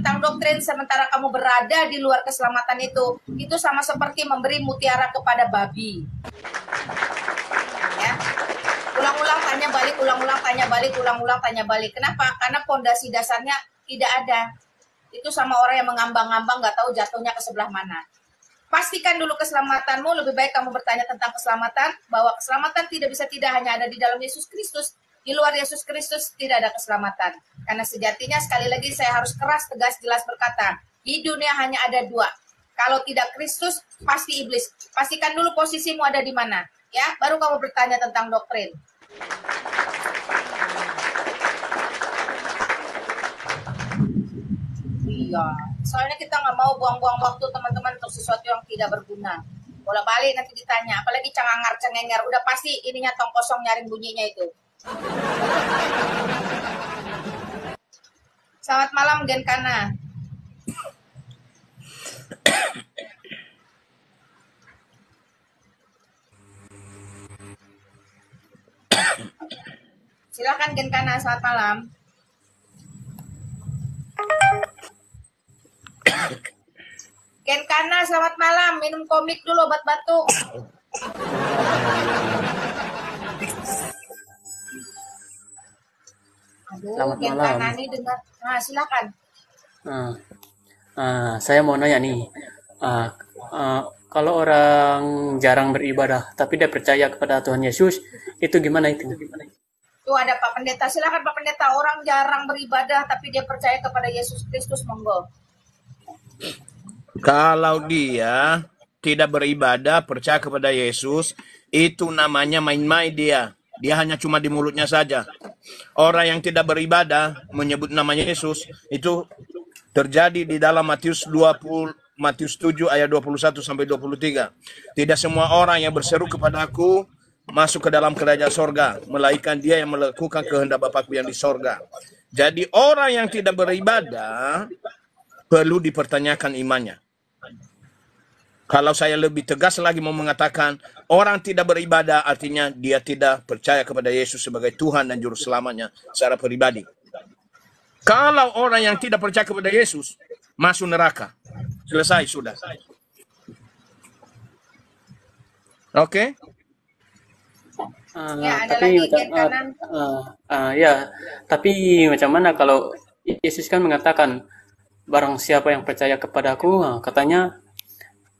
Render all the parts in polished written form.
tentang doktrin sementara kamu berada di luar keselamatan itu sama seperti memberi mutiara kepada babi. Ya. Ulang-ulang tanya balik, ulang-ulang tanya balik, ulang-ulang tanya balik. Kenapa? Karena fondasi dasarnya tidak ada. Itu sama orang yang mengambang-ambang, nggak tahu jatuhnya ke sebelah mana. Pastikan dulu keselamatanmu. Lebih baik kamu bertanya tentang keselamatan, bahwa keselamatan tidak hanya ada di dalam Yesus Kristus. Di luar Yesus Kristus tidak ada keselamatan. Karena sejatinya sekali lagi saya harus keras, tegas, jelas berkata, di dunia hanya ada dua. Kalau tidak Kristus, pasti iblis. Pastikan dulu posisimu ada di mana. Ya, baru kamu bertanya tentang doktrin. Iya, soalnya kita nggak mau buang-buang waktu teman-teman untuk sesuatu yang tidak berguna. Bola balik nanti ditanya, apalagi cengengar, udah pasti ininya tong kosong nyaring bunyinya itu. Selamat malam Genkana. Silakan Genkana, selamat malam. Genkana, selamat malam. Minum komik dulu obat batuk. Aduh, Selamat Genkana malam. nih dengar. Nah, silakan. Saya mau nanya nih, ah, kalau orang jarang beribadah tapi dia percaya kepada Tuhan Yesus, itu gimana itu? Tuh ada Pak Pendeta. Silakan Pak Pendeta. Orang jarang beribadah tapi dia percaya kepada Yesus Kristus, monggo. Kalau dia tidak beribadah, percaya kepada Yesus, itu namanya main-main dia. Dia hanya cuma di mulutnya saja. Orang yang tidak beribadah menyebut namanya Yesus, itu terjadi di dalam Matius 7 ayat 21 sampai 23. Tidak semua orang yang berseru kepada aku masuk ke dalam kerajaan sorga, melainkan dia yang melakukan kehendak Bapakku yang di sorga. Jadi orang yang tidak beribadah perlu dipertanyakan imannya. Kalau saya lebih tegas lagi mau mengatakan, orang tidak beribadah artinya dia tidak percaya kepada Yesus sebagai Tuhan dan Juru Selamatnya secara pribadi. Kalau orang yang tidak percaya kepada Yesus, masuk neraka. Selesai sudah. Oke? Ya, ada Tapi lagi Genkana. ya, tapi macam mana kalau Yesus kan mengatakan, barang siapa yang percaya kepadaku, katanya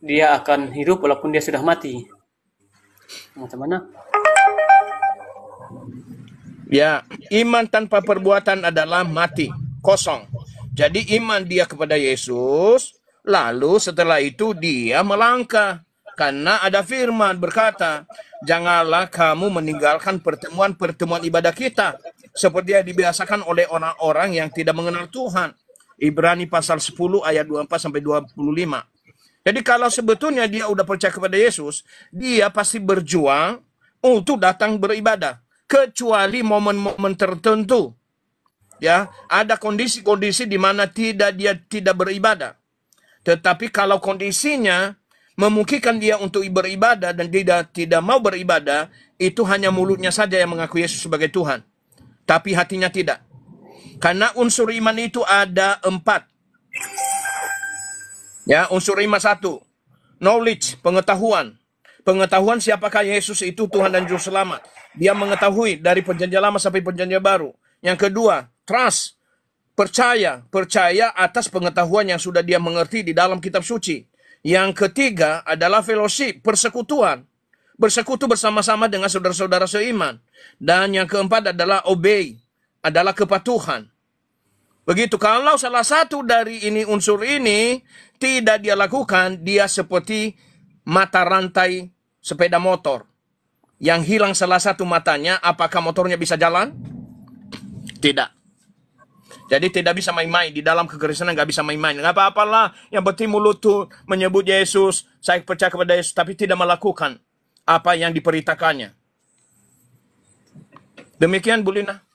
dia akan hidup walaupun dia sudah mati. Macam mana? Ya, iman tanpa perbuatan adalah mati, kosong. Jadi iman dia kepada Yesus, lalu setelah itu dia melangkah. Karena ada firman berkata, janganlah kamu meninggalkan pertemuan-pertemuan ibadah kita, seperti yang dibiasakan oleh orang-orang yang tidak mengenal Tuhan. Ibrani pasal 10 ayat 24 sampai 25. Jadi kalau sebetulnya dia udah percaya kepada Yesus, dia pasti berjuang untuk datang beribadah. Kecuali momen-momen tertentu. Ya, ada kondisi-kondisi di mana dia tidak beribadah. Tetapi kalau kondisinya memungkinkan dia untuk beribadah dan tidak mau beribadah, itu hanya mulutnya saja yang mengaku Yesus sebagai Tuhan. Tapi hatinya tidak. Karena unsur iman itu ada 4. Ya, unsur iman 1. Knowledge, pengetahuan. Pengetahuan siapakah Yesus itu Tuhan dan Juru Selamat. Dia mengetahui dari perjanjian lama sampai perjanjian baru. Yang kedua, trust. Percaya atas pengetahuan yang sudah dia mengerti di dalam kitab suci. Yang ketiga adalah fellowship, persekutuan. Bersekutu bersama-sama dengan saudara-saudara seiman. Dan yang keempat adalah obey, adalah kepatuhan. Begitu, kalau salah satu dari unsur ini tidak dia lakukan, dia seperti mata rantai sepeda motor. Yang hilang salah satu matanya, apakah motornya bisa jalan? Tidak. Jadi tidak bisa main-main. Di dalam kekristenan nggak bisa main-main. Nggak apa-apalah, yang penting mulut tuh menyebut Yesus, saya percaya kepada Yesus, tapi tidak melakukan apa yang diperintahkannya. Demikian, Bu Lina.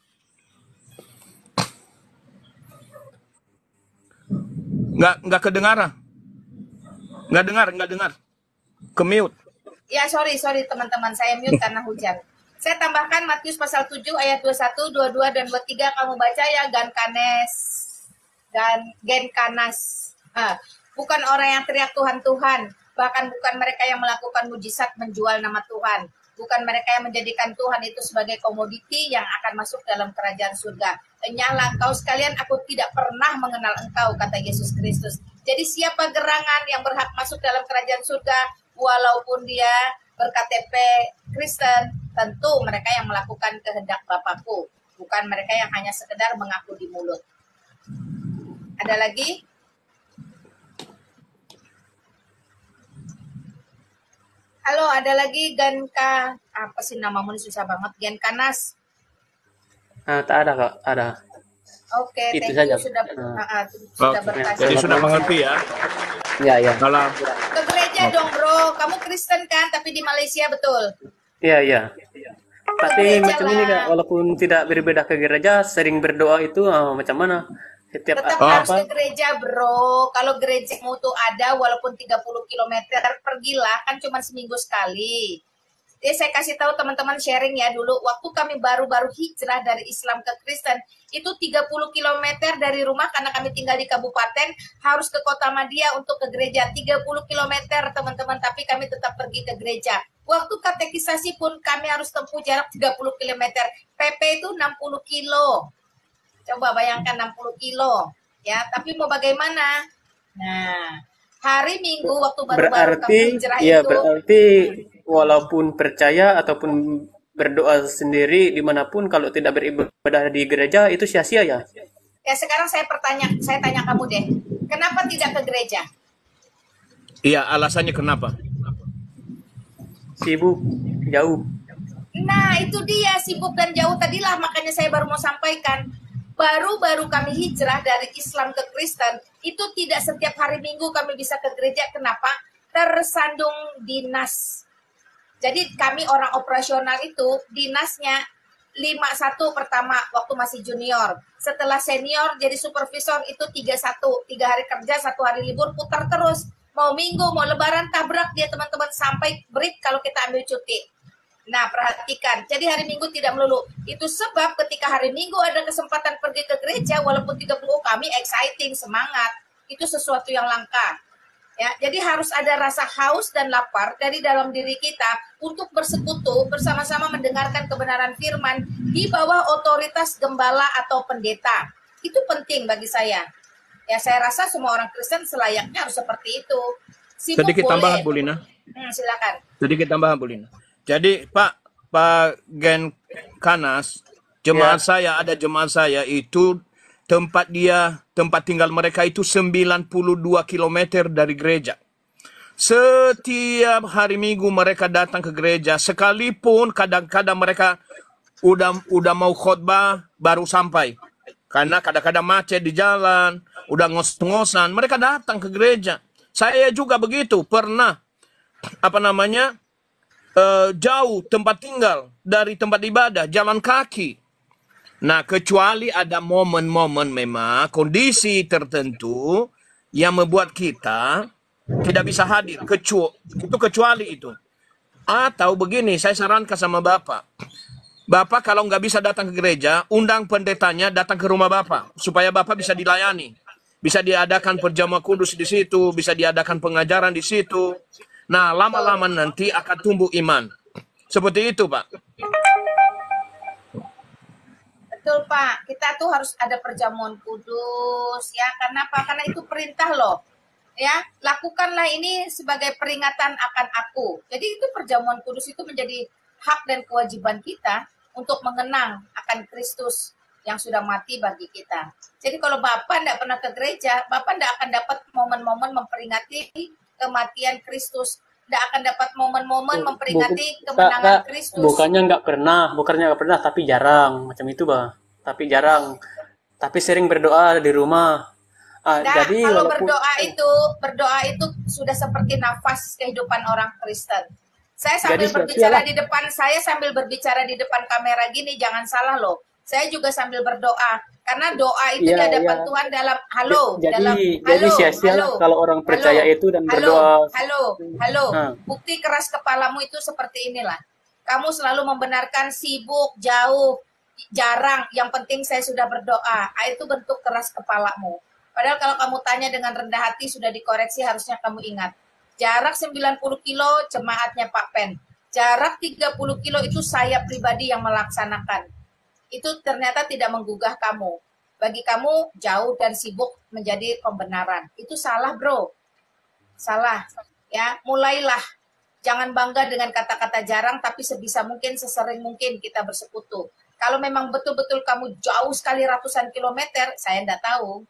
Nggak kedengaran. Nggak dengar. Ke-mute. Ya, sorry teman-teman, saya mute karena hujan. Saya tambahkan Matius pasal 7 ayat 21, 22, dan 23. Kamu baca ya, Gankanes. dan Gen Kanas. Bukan orang yang teriak Tuhan Tuhan, bahkan bukan mereka yang melakukan mujizat menjual nama Tuhan, bukan mereka yang menjadikan Tuhan itu sebagai komoditi yang akan masuk dalam kerajaan surga. Enyahlah engkau sekalian, aku tidak pernah mengenal engkau, kata Yesus Kristus. Jadi siapa gerangan yang berhak masuk dalam kerajaan surga, walaupun dia ber-KTP Kristen, tentu mereka yang melakukan kehendak Bapakku, bukan mereka yang hanya sekedar mengaku di mulut. Ada lagi? Halo, ada lagi Genka, apa sih namamu ini susah banget, Gen Kanas. Tak ada Kak, ada. Oke, Itu thank you saja. sudah Oke. bertanya. Jadi sudah mengerti ya. Ya. Kalau Ke gereja dong bro, kamu Kristen kan, tapi di Malaysia betul. Iya. Tapi Gereja macam ini Kak, lah. walaupun tidak berbeda ke gereja, sering berdoa itu macam mana? Setiap Tetap harus ke gereja bro. Kalau gerejamu tuh ada walaupun 30 km, pergilah, kan cuma seminggu sekali. Jadi saya kasih tahu teman-teman sharing ya dulu, waktu kami baru-baru hijrah dari Islam ke Kristen, itu 30 km dari rumah karena kami tinggal di kabupaten, harus ke Kota Madia untuk ke gereja. 30 km teman-teman, tapi kami tetap pergi ke gereja. Waktu katekisasi pun kami harus tempuh jarak 30 km. PP itu 60 kilo. Coba bayangkan 60 kilo. Ya, tapi mau bagaimana? Nah, hari Minggu waktu baru-baru kami hijrah ya, itu. berarti walaupun percaya ataupun berdoa sendiri dimanapun, kalau tidak beribadah di gereja itu sia-sia ya? Ya sekarang saya tanya kamu deh, kenapa tidak ke gereja? iya, alasannya kenapa? Sibuk, jauh. Nah itu dia, sibuk dan jauh tadilah, makanya saya baru mau sampaikan. Baru-baru kami hijrah dari Islam ke Kristen, itu tidak setiap hari Minggu kami bisa ke gereja. Kenapa? Tersandung dinas. Jadi kami orang operasional itu, dinasnya 51 pertama waktu masih junior. Setelah senior jadi supervisor itu 31. 3 hari kerja, 1 hari libur, putar terus. Mau minggu, mau lebaran, tabrak dia teman-teman sampai break kalau kita ambil cuti. Nah, perhatikan. Jadi hari Minggu tidak melulu. Itu sebab ketika hari Minggu ada kesempatan pergi ke gereja, walaupun 30, kami exciting, semangat. Itu sesuatu yang langka. Ya, jadi harus ada rasa haus dan lapar dari dalam diri kita untuk bersekutu bersama-sama mendengarkan kebenaran firman di bawah otoritas gembala atau pendeta. Itu penting bagi saya. Ya, saya rasa semua orang Kristen selayaknya harus seperti itu. Sibuk Sedikit boleh. tambahan Bu Lina. Silakan. Sedikit tambahan Bu Lina. Jadi Pak Gen Kanas, ada jemaat saya itu tempat tinggal mereka itu 92 km dari gereja. Setiap hari Minggu mereka datang ke gereja, sekalipun kadang-kadang mereka udah mau khotbah baru sampai. Karena kadang-kadang macet di jalan, udah ngos-ngosan, mereka datang ke gereja. Saya juga begitu, pernah jauh tempat tinggal dari tempat ibadah, jalan kaki. Nah, kecuali ada momen-momen memang kondisi tertentu yang membuat kita tidak bisa hadir, kecuali itu. Atau begini, saya sarankan sama Bapak kalau nggak bisa datang ke gereja, undang pendetanya datang ke rumah Bapak, supaya Bapak bisa dilayani. Bisa diadakan perjamuan kudus di situ, bisa diadakan pengajaran di situ. Nah, lama-lama nanti akan tumbuh iman. Seperti itu, Pak. Betul Pak, kita tuh harus ada perjamuan kudus ya. Karena apa? Karena itu perintah loh. Ya, lakukanlah ini sebagai peringatan akan aku. Jadi itu perjamuan kudus itu menjadi hak dan kewajiban kita untuk mengenang akan Kristus yang sudah mati bagi kita. Jadi kalau Bapak tidak pernah ke gereja, Bapak tidak akan dapat momen-momen memperingati kematian Kristus. Tidak akan dapat momen-momen memperingati kemenangan Kristus. Bukannya nggak pernah, tapi jarang macam itu, Bah. Tapi jarang. Tapi sering berdoa di rumah. Jadi kalau berdoa itu sudah seperti nafas kehidupan orang Kristen. Saya sambil berbicara di depan kamera gini, jangan salah loh. Saya juga sambil berdoa karena doa itu di hadapan Tuhan dalam jadi sia-sia kalau orang percaya itu dan berdoa. Bukti keras kepalamu itu seperti inilah. Kamu selalu membenarkan sibuk, jauh, jarang. Yang penting saya sudah berdoa. Itu bentuk keras kepalamu. Padahal kalau kamu tanya dengan rendah hati sudah dikoreksi, harusnya kamu ingat. Jarak 90 kilo jemaatnya Pak Pen. Jarak 30 kilo itu saya pribadi yang melaksanakan. Itu ternyata tidak menggugah kamu. Bagi kamu jauh dan sibuk menjadi pembenaran. Itu salah, bro. Salah. Ya, mulailah. Jangan bangga dengan kata-kata jarang, tapi sebisa mungkin, sesering mungkin kita bersekutu. Kalau memang betul-betul kamu jauh sekali ratusan kilometer, saya tidak tahu.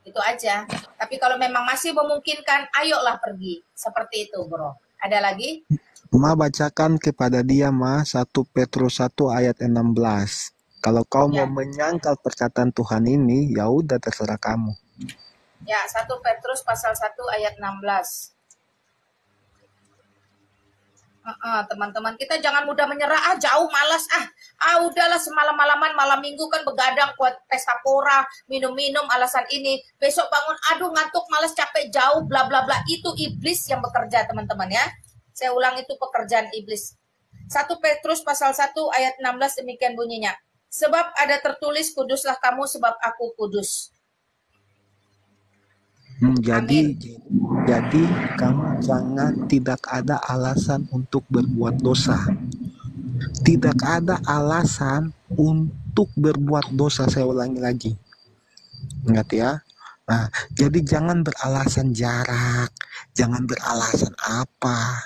Itu aja. Tapi kalau memang masih memungkinkan, ayolah pergi. Seperti itu, bro. Ada lagi? Ma bacakan kepada dia, Ma, 1 Petrus 1 ayat 16. Kalau kau mau Ya. menyangkal perkataan Tuhan ini, ya udah terserah kamu. Ya, 1 Petrus pasal 1 ayat 16. Teman-teman, kita jangan mudah menyerah. Jauh, malas. Udahlah, semalam-malaman, malam minggu kan begadang buat pesta pora, minum-minum, alasan ini. Besok bangun, aduh ngantuk, malas, capek, jauh, bla bla bla. Itu iblis yang bekerja, teman-teman ya. Saya ulang, itu pekerjaan iblis. 1 Petrus pasal 1 ayat 16 demikian bunyinya. Sebab ada tertulis, kuduslah kamu sebab aku kudus. Jadi kamu jangan, tidak ada alasan untuk berbuat dosa. Tidak ada alasan untuk berbuat dosa. Saya ulangi lagi. Ingat ya. Nah, jadi jangan beralasan jarak, jangan beralasan apa.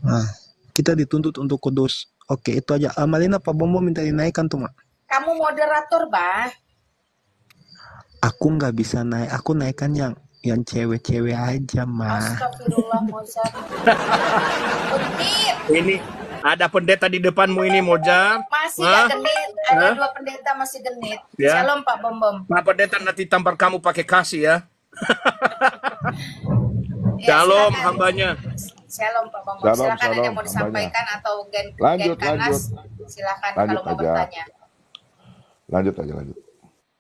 Nah, kita dituntut untuk kudus. Oke, itu aja. Malina, Pak Bombo minta dinaikkan tuh, Mak. Kamu moderator, Bah. Aku nggak bisa naik. Aku naikkan yang cewek-cewek aja, Ma. Astagfirullah, Mozart. Genit. Ini ada pendeta di depanmu ini, Mojar. Masih gak genit. Ada 2 pendeta masih genit. Ya. Shalom, Pak Bom-Bom. Pak pendeta nanti tampar kamu pakai kasih ya. Ya, Shalom silakan. hambanya. Shalom, Pak Bom-Bom. Shalom, Silakan ada yang mau hambanya. disampaikan atau Gen Lanjut, Kanas. Silakan Lanjut kalau mau aja. bertanya. Lanjut.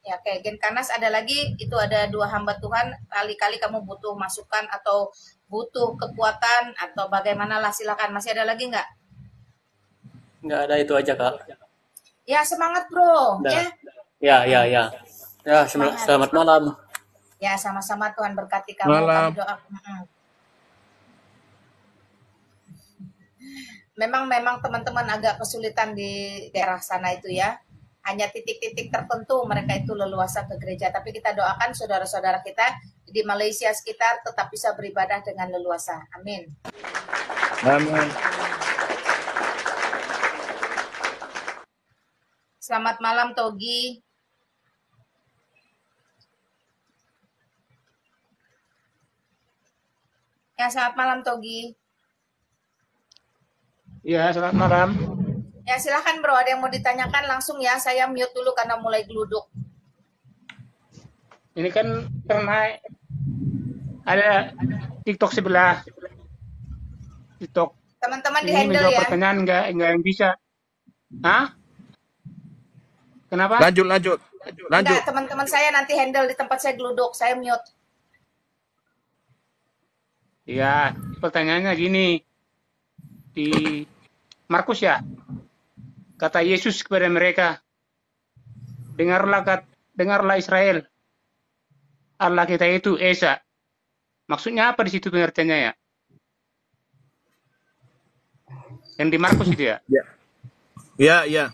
Ya, oke. Gen Kanas ada lagi. Itu ada 2 hamba Tuhan. Kali-kali kamu butuh masukan atau butuh kekuatan atau bagaimana lah, silakan. Masih ada lagi nggak? Nggak ada, itu aja, Kak. Ya, semangat, bro. Dah. Ya. Ya, selamat malam. Ya, sama-sama, Tuhan berkati kamu. Malam. Kami doa. Memang teman-teman agak kesulitan di daerah sana itu ya. Hanya titik-titik tertentu mereka itu leluasa ke gereja. Tapi kita doakan saudara-saudara kita di Malaysia sekitar tetap bisa beribadah dengan leluasa. Amin. Amin. Selamat malam, Togi. Ya, selamat malam, Togi. Ya, selamat malam. Ya, silakan bro. Ada yang mau ditanyakan langsung ya. Saya mute dulu karena mulai geluduk. Ini kan karena ada TikTok sebelah. TikTok Teman-teman di ini handle menjawab ya. pertanyaan nggak yang bisa. Hah? Kenapa? Lanjut. Enggak, teman-teman saya nanti handle di tempat saya geluduk. Saya mute. Ya, pertanyaannya gini. Di Markus ya, kata Yesus kepada mereka, dengarlah Israel, Allah kita itu Esa. Maksudnya apa di situ pengertiannya ya? Yang di Markus itu ya? Ya.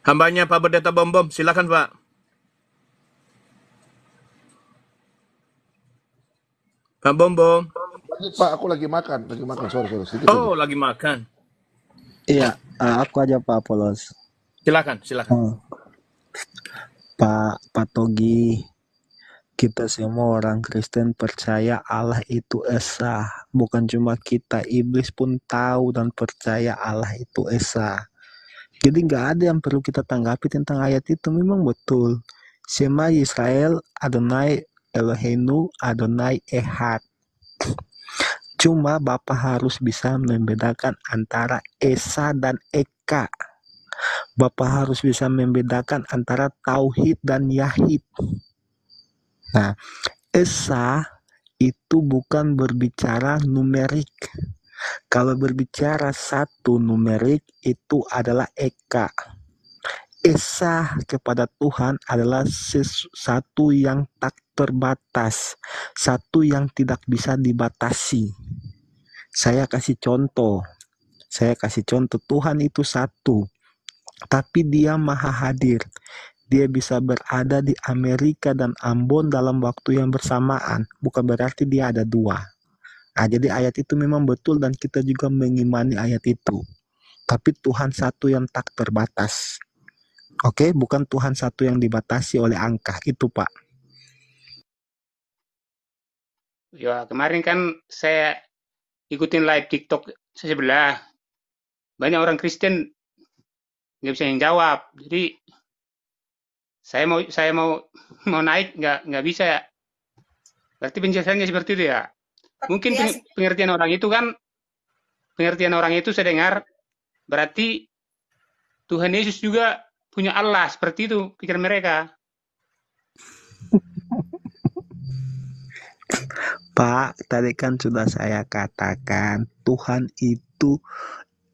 Hambanya Pak Pendeta Bom-Bom, silakan Pak. Pak Bom-Bom. Lanjut, Pak, aku lagi makan. Sorry. Sedikit. Oh, lagi makan. Iya, aku aja Pak Polos. Silakan. Pak Togi, kita semua orang Kristen percaya Allah itu esa. Bukan cuma kita, iblis pun tahu dan percaya Allah itu esa. Jadi nggak ada yang perlu kita tanggapi tentang ayat itu. Memang betul. Shema Yisrael, Adonai Eloheinu, Adonai Ehad. Cuma Bapak harus bisa membedakan antara Esa dan Eka. Bapak harus bisa membedakan antara Tauhid dan Yahid. Nah, Esa itu bukan berbicara numerik. Kalau berbicara 1 numerik itu adalah Eka. Esa kepada Tuhan adalah sesuatu yang tak terbatas, satu yang tidak bisa dibatasi. Saya kasih contoh, Tuhan itu satu, tapi dia maha hadir. Dia bisa berada di Amerika dan Ambon dalam waktu yang bersamaan, bukan berarti dia ada dua. Nah, jadi ayat itu memang betul dan kita juga mengimani ayat itu. Tapi Tuhan satu yang tak terbatas. Oke, bukan Tuhan satu yang dibatasi oleh angka itu, Pak. Ya, kemarin kan saya ikutin live TikTok sebelah. Banyak orang Kristen nggak bisa yang jawab. Jadi saya mau naik nggak bisa ya. Berarti penjelasannya seperti itu ya. Mungkin Ya, pengertian orang itu saya dengar berarti Tuhan Yesus juga punya Allah, seperti itu pikiran mereka. Pak, tadi kan sudah saya katakan Tuhan itu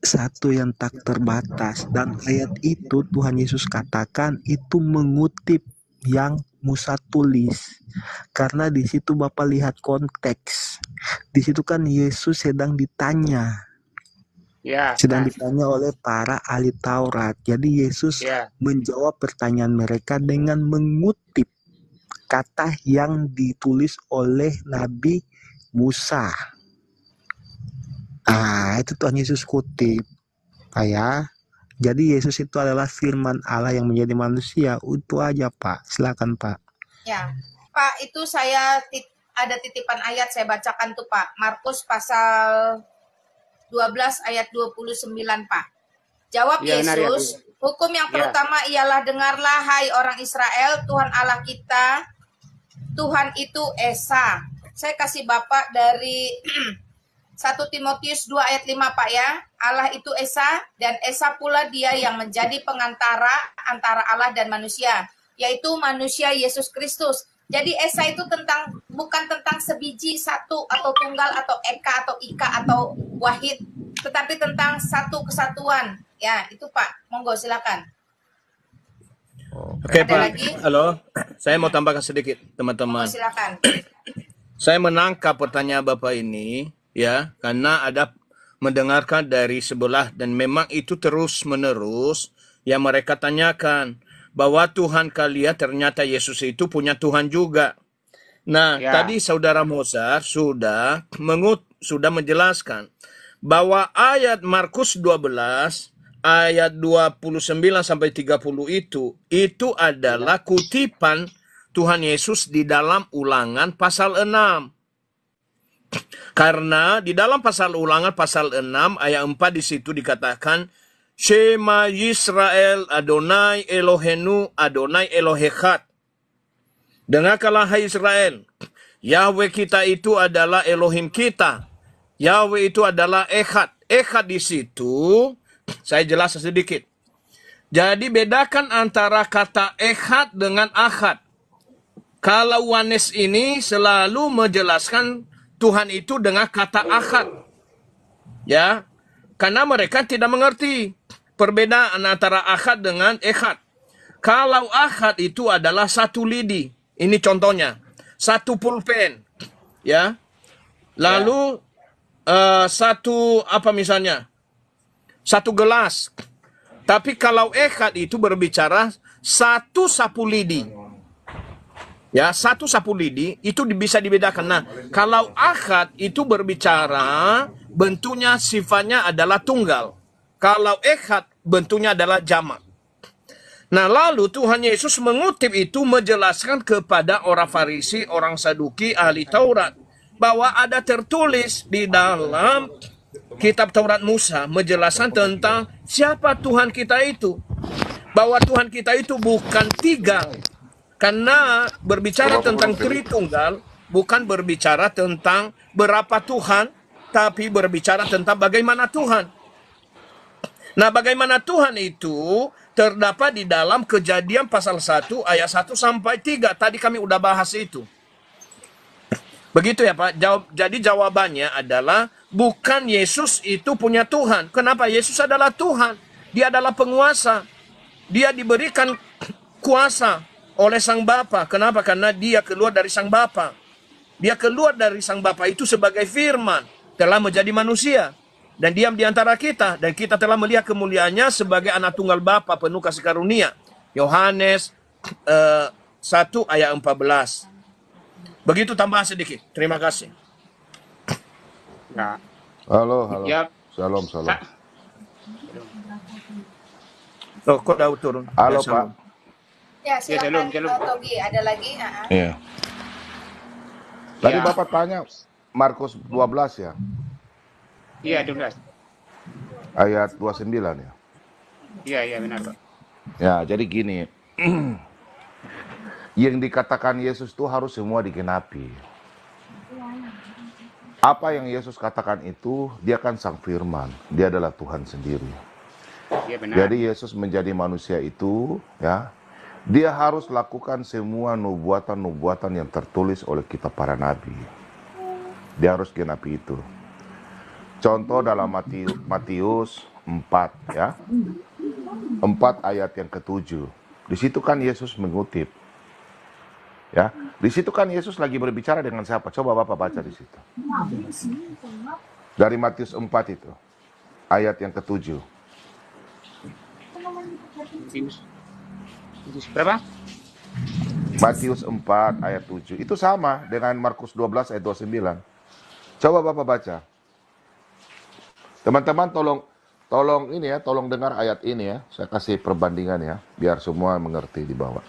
satu yang tak terbatas, dan ayat itu Tuhan Yesus katakan itu mengutip yang Musa tulis, karena di situ Bapak lihat konteks. Di situ kan Yesus sedang ditanya Ya, ditanya oleh para ahli Taurat. Jadi Yesus ya, menjawab pertanyaan mereka dengan mengutip kata yang ditulis oleh Nabi Musa. Itu Tuhan Yesus kutip, Pak ya. Jadi Yesus itu adalah firman Allah yang menjadi manusia. Itu aja, Pak. Silakan, Pak. Ya, Pak, itu saya ada titipan ayat saya bacakan tuh, Pak. Markus pasal 12 ayat 29, Pak. Jawab ya, benar ya, Bu. Yesus, hukum yang Ya. terutama ialah dengarlah hai orang Israel, Tuhan Allah kita, Tuhan itu Esa. Saya kasih Bapak dari 1 Timotius 2 ayat 5, Pak ya. Allah itu Esa, dan Esa pula dia yang menjadi pengantara antara Allah dan manusia, yaitu manusia Yesus Kristus. Jadi Esa itu bukan tentang sebiji, satu atau tunggal atau eka atau ika atau wahid, tetapi tentang satu kesatuan. Ya, itu Pak. Monggo silakan. Oke, Ada Pak. lagi? Halo, saya mau tambahkan sedikit, teman-teman. Monggo silakan. Saya menangkap pertanyaan Bapak ini, ya, karena ada mendengarkan dari sebelah dan memang itu terus-menerus yang mereka tanyakan bahwa Tuhan kalian ternyata Yesus itu punya Tuhan juga. Nah, Ya. tadi Saudara Mozart sudah menjelaskan bahwa ayat Markus 12 ayat 29 sampai 30 itu adalah kutipan Tuhan Yesus di dalam Ulangan pasal 6. Karena di dalam pasal Ulangan pasal 6 ayat 4 di situ dikatakan Shema Yisrael Adonai Elohenu Adonai Elohechad. Dengarkanlah hai Israel, Yahweh kita itu adalah Elohim kita. Yahweh itu adalah Echad. Echad di situ saya jelaskan sedikit. Jadi bedakan antara kata Echad dengan Ahad. Kalau Wanes ini selalu menjelaskan Tuhan itu dengan kata Ahad. Ya, karena mereka tidak mengerti perbedaan antara Ahad dengan Echad. Kalau Ahad itu adalah satu lidi. Ini contohnya. Satu pulpen. Ya. Lalu satu apa misalnya? Satu gelas. Tapi kalau Echad itu berbicara satu sapu lidi. Ya, satu sapu lidi itu bisa dibedakan. Nah, kalau Ahad itu berbicara bentuknya sifatnya adalah tunggal. Kalau Echad bentuknya adalah jamak. Nah, lalu Tuhan Yesus mengutip itu menjelaskan kepada orang Farisi, orang Saduki, ahli Taurat, bahwa ada tertulis di dalam kitab Taurat Musa menjelaskan tentang siapa Tuhan kita itu. Bahwa Tuhan kita itu bukan tiga. Karena berbicara tentang Tritunggal bukan berbicara tentang berapa Tuhan, tapi berbicara tentang bagaimana Tuhan. Nah, bagaimana Tuhan itu terdapat di dalam Kejadian pasal 1 ayat 1 sampai 3. Tadi kami udah bahas itu. Begitu ya, Pak. Jadi jawabannya adalah bukan Yesus itu punya Tuhan. Kenapa? Yesus adalah Tuhan. Dia adalah penguasa. dia diberikan kuasa oleh Sang Bapa. Kenapa? Karena dia keluar dari Sang Bapa. Dia keluar dari Sang Bapa itu sebagai firman, telah menjadi manusia dan diam di antara kita, dan kita telah melihat kemuliaannya sebagai anak tunggal Bapa penuh kasih karunia. Yohanes 1 ayat 14. Begitu tambahan sedikit. Terima kasih. Ya, Halo, halo. ya, Shalom, shalom. Sa- Oh, kok Daud turun? Halo, Ya, Pak. shalom. Ya, shalom, silakan shalom. Togi, ada lagi? Iya. Tadi Ya, Bapak tanya Markus 12 ya, iya 12. ayat 29 ya. Iya, benar, Pak. Ya, jadi gini. Yang dikatakan Yesus itu harus semua digenapi. Apa yang Yesus katakan itu, dia kan sang firman. Dia adalah Tuhan sendiri. Iya, benar. Jadi Yesus menjadi manusia itu, ya, dia harus lakukan semua nubuatan-nubuatan yang tertulis oleh kita para nabi. Dia harus genapi itu. Contoh dalam Matius 4 ya. 4 ayat yang ke-7. Di situ kan Yesus mengutip. Ya, di situ kan Yesus lagi berbicara dengan siapa? Coba Bapak baca di situ. Dari Matius 4 itu. Ayat yang ke-7. Matius berapa? Matius 4 ayat 7. Itu sama dengan Markus 12 ayat 29. Coba Bapak baca. Teman-teman tolong ini ya, tolong dengar ayat ini ya. Saya kasih perbandingan ya, biar semua mengerti di bawah.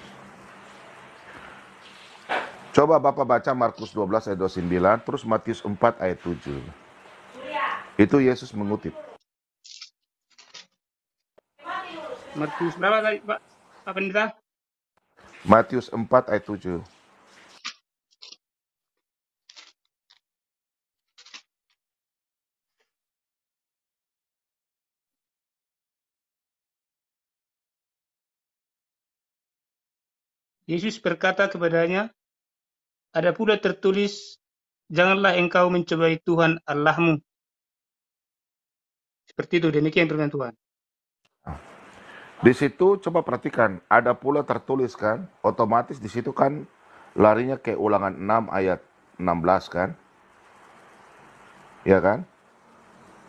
Coba Bapak baca Markus 12 ayat 29, terus Matius 4 ayat 7. Itu Yesus mengutip. Matius berapa tadi, Pak? Apa pendeta? Matius 4 ayat 7. Yesus berkata kepadanya, ada pula tertulis, janganlah engkau mencobai Tuhan Allahmu. Seperti itu, demikian firman Tuhan. Di situ coba perhatikan, ada pula tertulis kan, otomatis di situ kan larinya ke Ulangan 6 ayat 16 kan? Ya kan?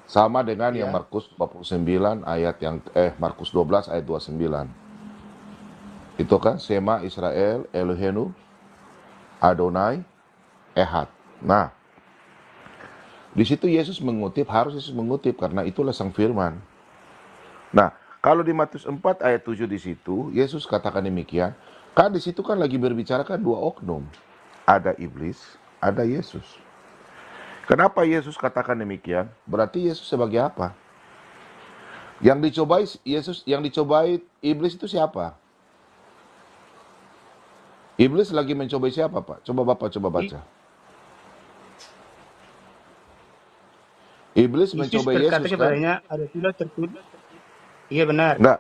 Sama dengan yang Ya, Markus 29 ayat yang Markus 12 ayat 29. Itu kan Sema Israel Elohenu Adonai Ehad. Nah, di situ Yesus mengutip, harus Yesus mengutip karena itulah sang firman. Nah, kalau di Matius 4 ayat 7 di situ, Yesus katakan demikian, kan di situ kan lagi berbicarakan dua oknum. Ada iblis, ada Yesus. Kenapa Yesus katakan demikian? Berarti Yesus sebagai apa? Yang dicobai Yesus, yang dicobai iblis itu siapa? Iblis lagi mencobai siapa, Pak? Coba Bapak coba baca. Iblis Yesus mencobai berkata Yesus kan? kepadanya, ada pula tertulis. Iya benar, Enggak.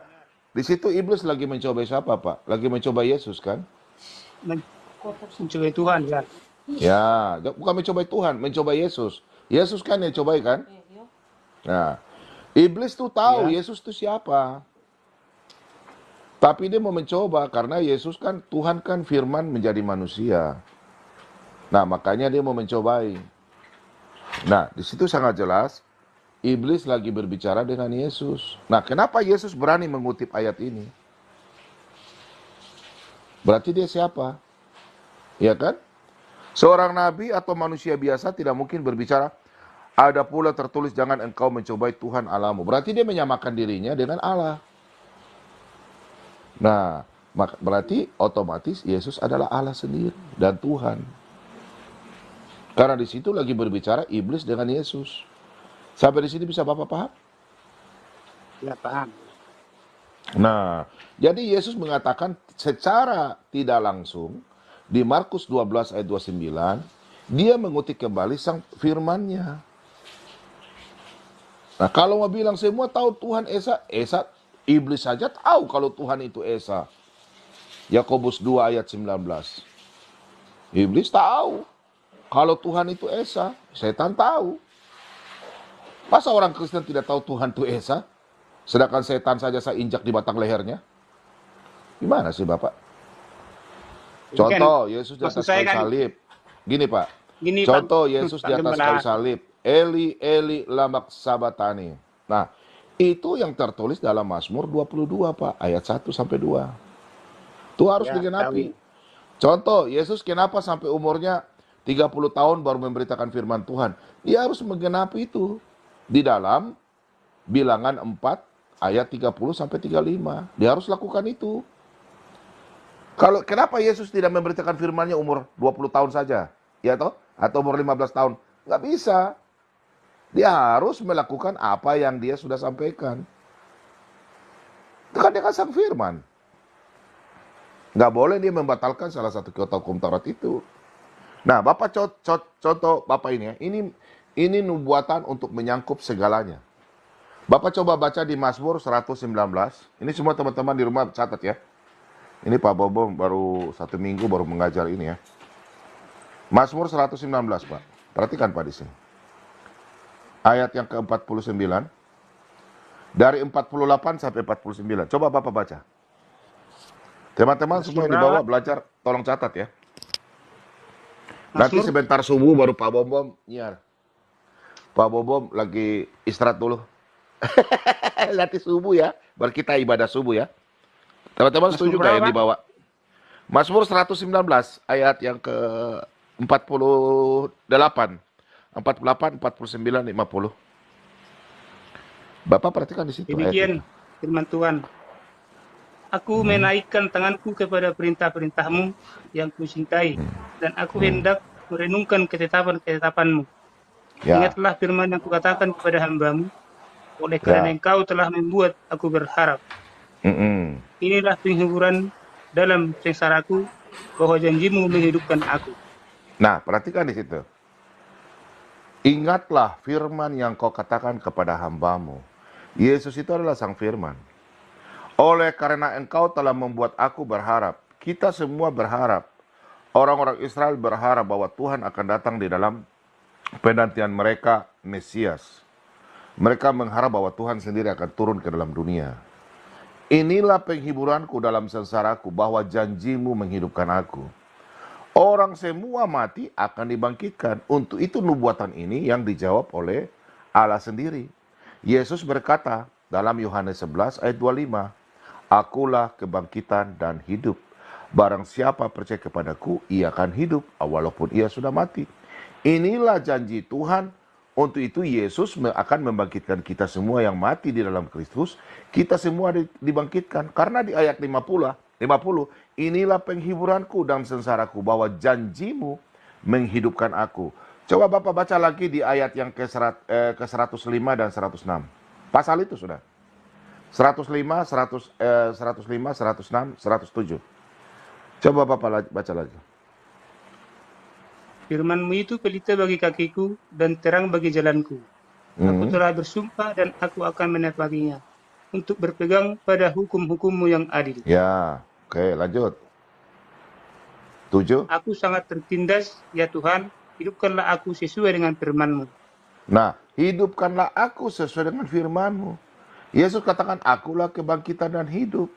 Di situ iblis lagi mencobai siapa, Pak? Lagi mencobai Yesus kan? mencobai Tuhan, ya. Ya, bukan mencobai Tuhan, mencobai Yesus. Yesus kan yang cobai kan? Nah, iblis tuh tahu Ya, Yesus tuh siapa. Tapi dia mau mencoba karena Yesus kan, Tuhan kan firman menjadi manusia. Nah, makanya dia mau mencobai. Nah, di situ sangat jelas iblis lagi berbicara dengan Yesus. Nah, kenapa Yesus berani mengutip ayat ini? Berarti dia siapa? Ya kan? Seorang nabi atau manusia biasa tidak mungkin berbicara, ada pula tertulis jangan engkau mencobai Tuhan Allahmu. Berarti dia menyamakan dirinya dengan Allah. Nah, berarti otomatis Yesus adalah Allah sendiri dan Tuhan. Karena di situ lagi berbicara iblis dengan Yesus. Sampai di sini bisa Bapak paham? ya paham. Nah, jadi Yesus mengatakan secara tidak langsung di Markus 12 ayat 29, dia mengutip kembali sang firman-Nya. Nah, kalau mau bilang semua tahu Tuhan Esa, iblis saja tahu kalau Tuhan itu Esa. Yakobus 2 ayat 19. Iblis tahu kalau Tuhan itu Esa, setan tahu. Masa orang Kristen tidak tahu Tuhan itu Esa? Sedangkan setan saja saya injak di batang lehernya. Gimana sih Bapak? Ini kan Contoh, Yesus di maksud atas saya kayu kan salib. Gini Pak, gini Pak, contoh Yesus Pak di atas Gembala. kayu salib. Eli, Eli, lama sabatani. Nah, itu yang tertulis dalam Mazmur 22 Pak, ayat 1 sampai 2. Itu harus Ya, digenapi. tahu. Contoh, Yesus kenapa sampai umurnya 30 tahun baru memberitakan firman Tuhan? Dia harus menggenapi itu di dalam Bilangan 4 ayat 30 sampai 35. Dia harus lakukan itu. Kalau kenapa Yesus tidak memberitakan firman-Nya umur 20 tahun saja? Ya toh? Atau umur 15 tahun? Nggak bisa. Dia harus melakukan apa yang dia sudah sampaikan. Itu kan dia kan sang firman. Nggak boleh dia membatalkan salah satu kitab hukum Taurat itu. Nah, Bapak contoh Bapak ini ya. Ini nubuatan untuk menyangkup segalanya. Bapak coba baca di Mazmur 119. Ini semua teman-teman di rumah catat ya. Ini Pak Bobo baru 1 minggu baru mengajar ini ya. Mazmur 119 Pak. Perhatikan Pak di sini. Ayat yang ke-49. Dari 48 sampai 49. Coba Bapak baca. Teman-teman semua yang dibawa belajar, tolong catat ya. Nanti Mazmur sebentar subuh baru Pak Bom nyiar. Pak Bom lagi istirahat dulu. Nanti subuh ya, baru kita ibadah subuh ya. Teman-teman setuju nggak yang dibawa? Mazmur 119 ayat yang ke 48, 49, 50. Bapak perhatikan di situ. demikian firman Tuhan. Aku menaikkan tanganku kepada perintah-perintahmu yang kucintai, dan aku hendak merenungkan ketetapan-ketetapanmu. Ya, Ingatlah firman yang kukatakan kepada hambamu, oleh karena engkau telah membuat aku berharap. Inilah penghiburan dalam sengsaraku, bahwa janjimu menghidupkan aku. nah perhatikan di situ. Ingatlah firman yang kau katakan kepada hambamu. Yesus itu adalah sang firman. Oleh karena engkau telah membuat aku berharap. Kita semua berharap. Orang-orang Israel berharap bahwa Tuhan akan datang di dalam penantian mereka Mesias. Mereka mengharap bahwa Tuhan sendiri akan turun ke dalam dunia. Inilah penghiburanku dalam sengsaraku, bahwa janjimu menghidupkan aku. Orang semua mati akan dibangkitkan. Untuk itu nubuatan ini yang dijawab oleh Allah sendiri. Yesus berkata dalam Yohanes 11 ayat 25, Akulah kebangkitan dan hidup. Barang siapa percaya kepadaku, ia akan hidup walaupun ia sudah mati. Inilah janji Tuhan. Untuk itu Yesus akan membangkitkan kita semua yang mati di dalam Kristus. Kita semua dibangkitkan. Karena di ayat 50, inilah penghiburanku dalam sengsaraku, bahwa janjimu menghidupkan aku. Coba Bapak baca lagi di ayat yang ke 105 dan 106. Pasal itu sudah. 105, 106, 107. Coba Bapak baca lagi. Firman-Mu itu pelita bagi kakiku dan terang bagi jalanku. Aku telah bersumpah dan aku akan menepakinya, untuk berpegang pada hukum-hukum-Mu yang adil. Ya, oke, lanjut. 7. Aku sangat tertindas, ya Tuhan, hidupkanlah aku sesuai dengan firman-Mu. Nah, hidupkanlah aku sesuai dengan firman-Mu. Yesus katakan, akulah kebangkitan dan hidup.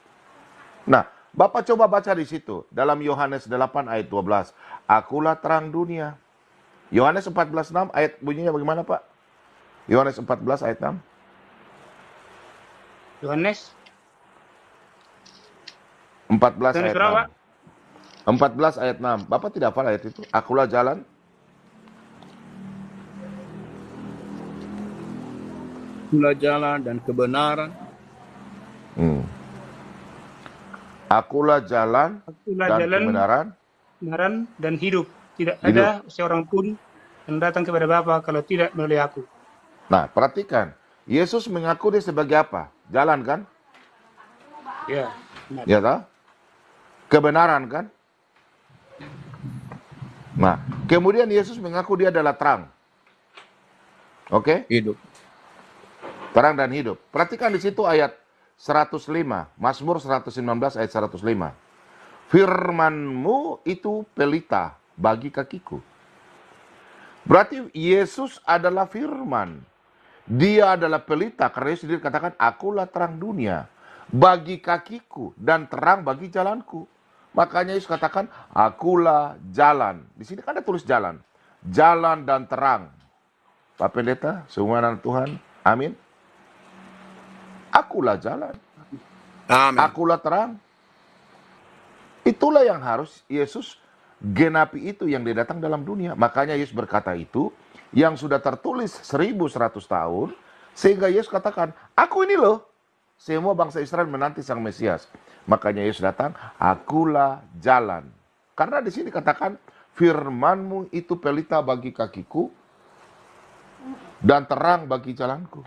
Nah, Bapak coba baca di situ. Dalam Yohanes 8 ayat 12. Akulah terang dunia. Yohanes 14:6 ayat bunyinya bagaimana Pak? Yohanes 14 ayat 6. Yohanes 14 ayat berapa? 6. 14 ayat 6. Bapak tidak hafal ayat itu? Akulah jalan. Akulah jalan dan kebenaran. Akulah jalan dan kebenaran dan hidup. Tidak ada seorang pun yang datang kepada Bapa kalau tidak melalui aku. Nah, perhatikan. Yesus mengaku dia sebagai apa? Jalan kan? Ya. Ya toh? Kebenaran kan? Nah, kemudian Yesus mengaku dia adalah terang. Oke? Hidup. Terang dan hidup. Perhatikan di situ ayat 105. Mazmur 119 ayat 105. Firman-Mu itu pelita bagi kakiku. Berarti Yesus adalah firman. Dia adalah pelita, karena Yesus sendiri katakan, akulah terang dunia. bagi kakiku dan terang bagi jalanku. Makanya Yesus katakan, akulah jalan. Di sini kan ada tulis jalan. Jalan dan terang. Pak Pendeta, semua anak Tuhan, amin. Akulah jalan. Amin. Akulah terang. Itulah yang harus Yesus genapi, itu yang dia datang dalam dunia. Makanya Yesus berkata itu, yang sudah tertulis 1100 tahun, sehingga Yesus katakan, aku ini loh. Semua bangsa Israel menanti Sang Mesias. Makanya Yesus datang, akulah jalan. Karena di sini katakan, firman-Mu itu pelita bagi kakiku dan terang bagi jalanku.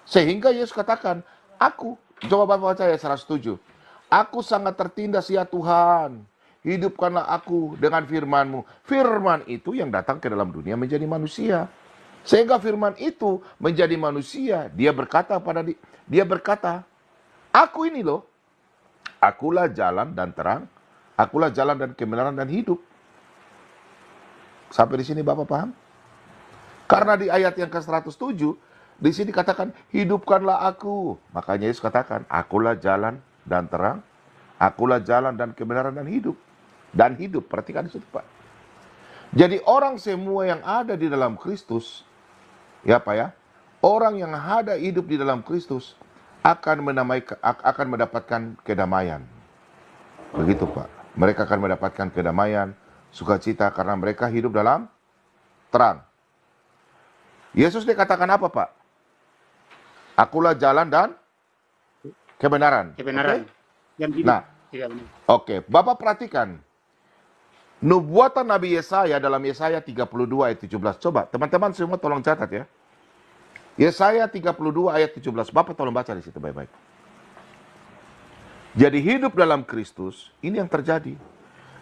Sehingga Yesus katakan, aku, coba Bapak baca ayat 107. Aku sangat tertindas ya Tuhan. Hidupkanlah aku dengan firman-Mu. Firman itu yang datang ke dalam dunia menjadi manusia. Sehingga firman itu menjadi manusia. Dia berkata, aku ini loh. Akulah jalan dan terang. Akulah jalan dan kebenaran dan hidup. Sampai di sini Bapak paham? Karena di ayat yang ke-107, di sini katakan, hidupkanlah aku. Makanya Yesus katakan, akulah jalan dan terang. Akulah jalan dan kebenaran dan hidup. Dan hidup, perhatikan di situ Pak. Jadi orang semua yang ada di dalam Kristus, ya Pak ya, orang yang ada hidup di dalam Kristus akan mendapatkan kedamaian. Begitu Pak. Mereka akan mendapatkan kedamaian, sukacita karena mereka hidup dalam terang. Yesus dikatakan apa Pak? Akulah jalan dan kebenaran. Kebenaran. Okay? Nah, oke. Bapak perhatikan. Nubuatan Nabi Yesaya dalam Yesaya 32 ayat 17. Coba teman-teman semua tolong catat ya. Yesaya 32 ayat 17. Bapak tolong baca di situ baik-baik. Jadi hidup dalam Kristus, ini yang terjadi.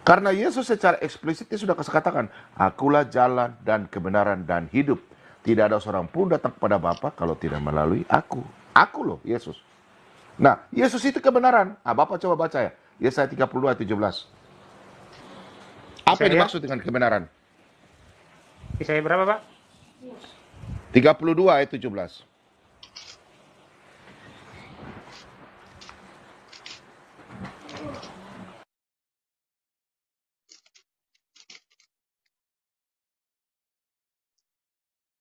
Karena Yesus secara eksplisit sudah katakan, akulah jalan dan kebenaran dan hidup. Tidak ada seorang pun datang kepada Bapa kalau tidak melalui aku. Aku loh, Yesus. Nah, Yesus itu kebenaran. Bapak coba baca ya. Yesaya 32 ayat 17. Apa yang dimaksud dengan kebenaran? Yesaya berapa Pak? 32 ayat 17.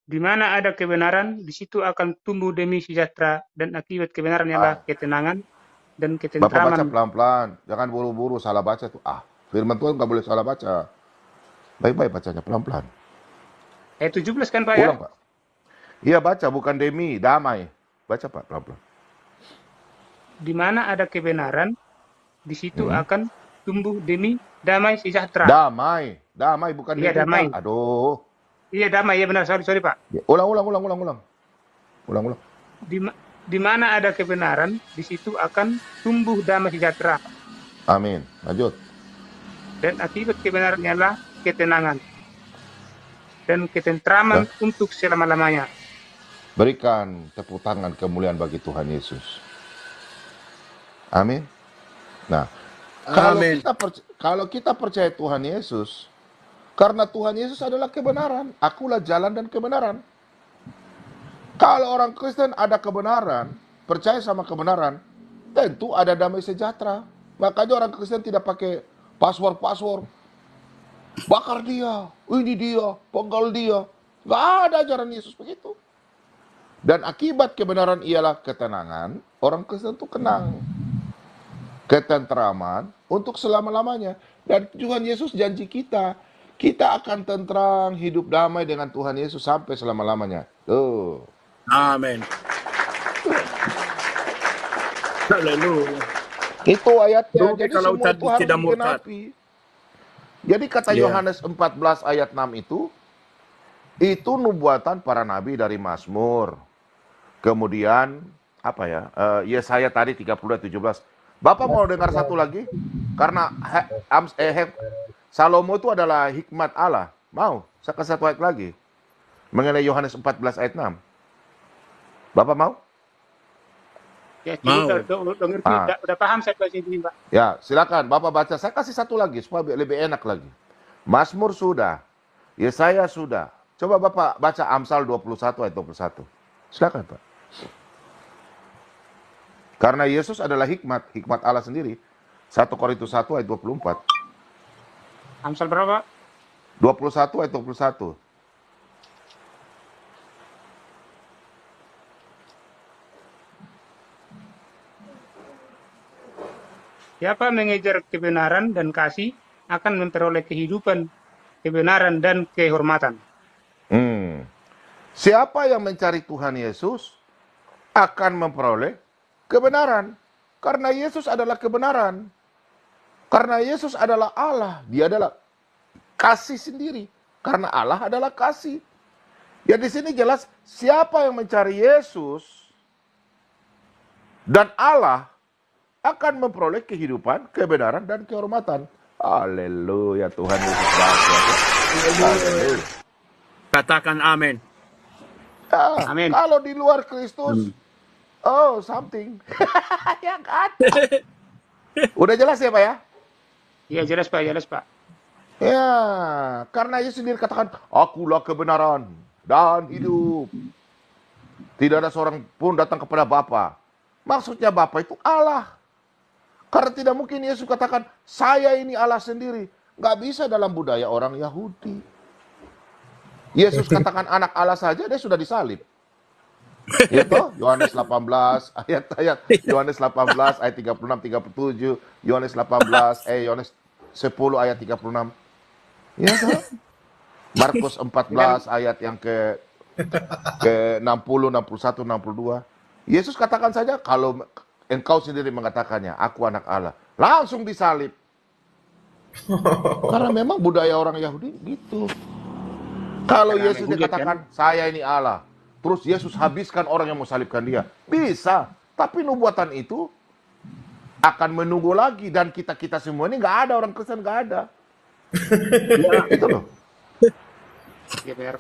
Di mana ada kebenaran, di situ akan tumbuh demi sejahtera, dan akibat kebenaran ialah ketenangan dan ketentraman. Bapak baca pelan-pelan, jangan buru-buru salah baca tuh. Firman Tuhan nggak boleh salah baca. Baik-baik bacanya pelan-pelan. Ayat 17 kan Pak ya? Ulang Pak. Iya baca, bukan demi, damai. Baca Pak pelan-pelan. Di mana ada kebenaran, di situ akan tumbuh demi damai sejahtera. Damai bukan demi. Iya damai. Pak. Aduh. Iya damai, ya benar, sorry Pak. Ulang. Di mana ada kebenaran, di situ akan tumbuh damai sejahtera. Amin. Lanjut. Dan akibat kebenaran ialah ketenangan dan ketentraman untuk selama-lamanya. Berikan tepuk tangan kemuliaan bagi Tuhan Yesus. Amin. Nah, kalau kita percaya Tuhan Yesus, karena Tuhan Yesus adalah kebenaran, akulah jalan dan kebenaran. Kalau orang Kristen ada kebenaran, percaya sama kebenaran, tentu ada damai sejahtera. Makanya orang Kristen tidak pakai password. Bakar dia, ini dia, penggal dia. Gak ada ajaran Yesus begitu. Dan akibat kebenaran ialah ketenangan, orang Kristen itu kenang. Ketentraman untuk selama-lamanya. Dan Tuhan Yesus janji kita akan tentram, hidup damai dengan Tuhan Yesus sampai selama-lamanya. Tuh. Amin. Haleluya. Itu ayatnya. Jadi kalau semua itu harus tidak murtad. digenapi. Jadi kata Yohanes 14 ayat 6 itu nubuatan para nabi dari Mazmur. Kemudian Yesaya tadi 32:17. Bapak mau dengar satu lagi? Karena Salomo itu adalah hikmat Allah. Mau? Saya kasih satu ayat lagi. Mengenai Yohanes 14 ayat 6. Bapak mau? Ya, udah ngerti, udah paham saya baca ini, Pak. Ya, silakan Bapak baca. Saya kasih satu lagi supaya lebih enak lagi. Mazmur sudah, Yesaya sudah. Coba Bapak baca Amsal 21 ayat 21. Silakan Pak. Karena Yesus adalah hikmat Allah sendiri. 1 Korintus 1 ayat 24. Amsal berapa? 21 ayat 21. Siapa mengejar kebenaran dan kasih akan memperoleh kehidupan, kebenaran, dan kehormatan. Siapa yang mencari Tuhan Yesus akan memperoleh kebenaran. Karena Yesus adalah kebenaran. Karena Yesus adalah Allah. Dia adalah kasih sendiri. Karena Allah adalah kasih. Ya di sini jelas siapa yang mencari Yesus dan Allah akan memperoleh kehidupan, kebenaran, dan kehormatan. Haleluya, Tuhan Yesus Haleluya. Katakan amin. Ya, Amin. kalau di luar Kristus, oh something. Ya kan? Udah jelas ya Pak ya? Ya jelas Pak, jelas Pak. Ya, karena Yesus sendiri katakan, akulah kebenaran dan hidup. Tidak ada seorang pun datang kepada Bapa. Maksudnya Bapa itu Allah. Karena tidak mungkin Yesus katakan, saya ini Allah sendiri. Nggak bisa dalam budaya orang Yahudi. Yesus katakan anak Allah saja, dia sudah disalib. Itu Yohanes 18 ayat-ayat Yohanes 18 ayat 36 37, Yohanes 10 ayat 36. Ya toh? Markus 14 ayat yang ke 60, 61, 62. Yesus katakan saja kalau engkau sendiri mengatakannya, aku anak Allah. Langsung disalib. Karena memang budaya orang Yahudi gitu. Kalau Yesus dikatakan, saya ini Allah. Terus Yesus habiskan orang yang mau salibkan dia. Bisa. Tapi nubuatan itu akan menunggu lagi. Dan kita-kita semua ini nggak ada. Orang Kristen nggak ada. Ya, itu loh.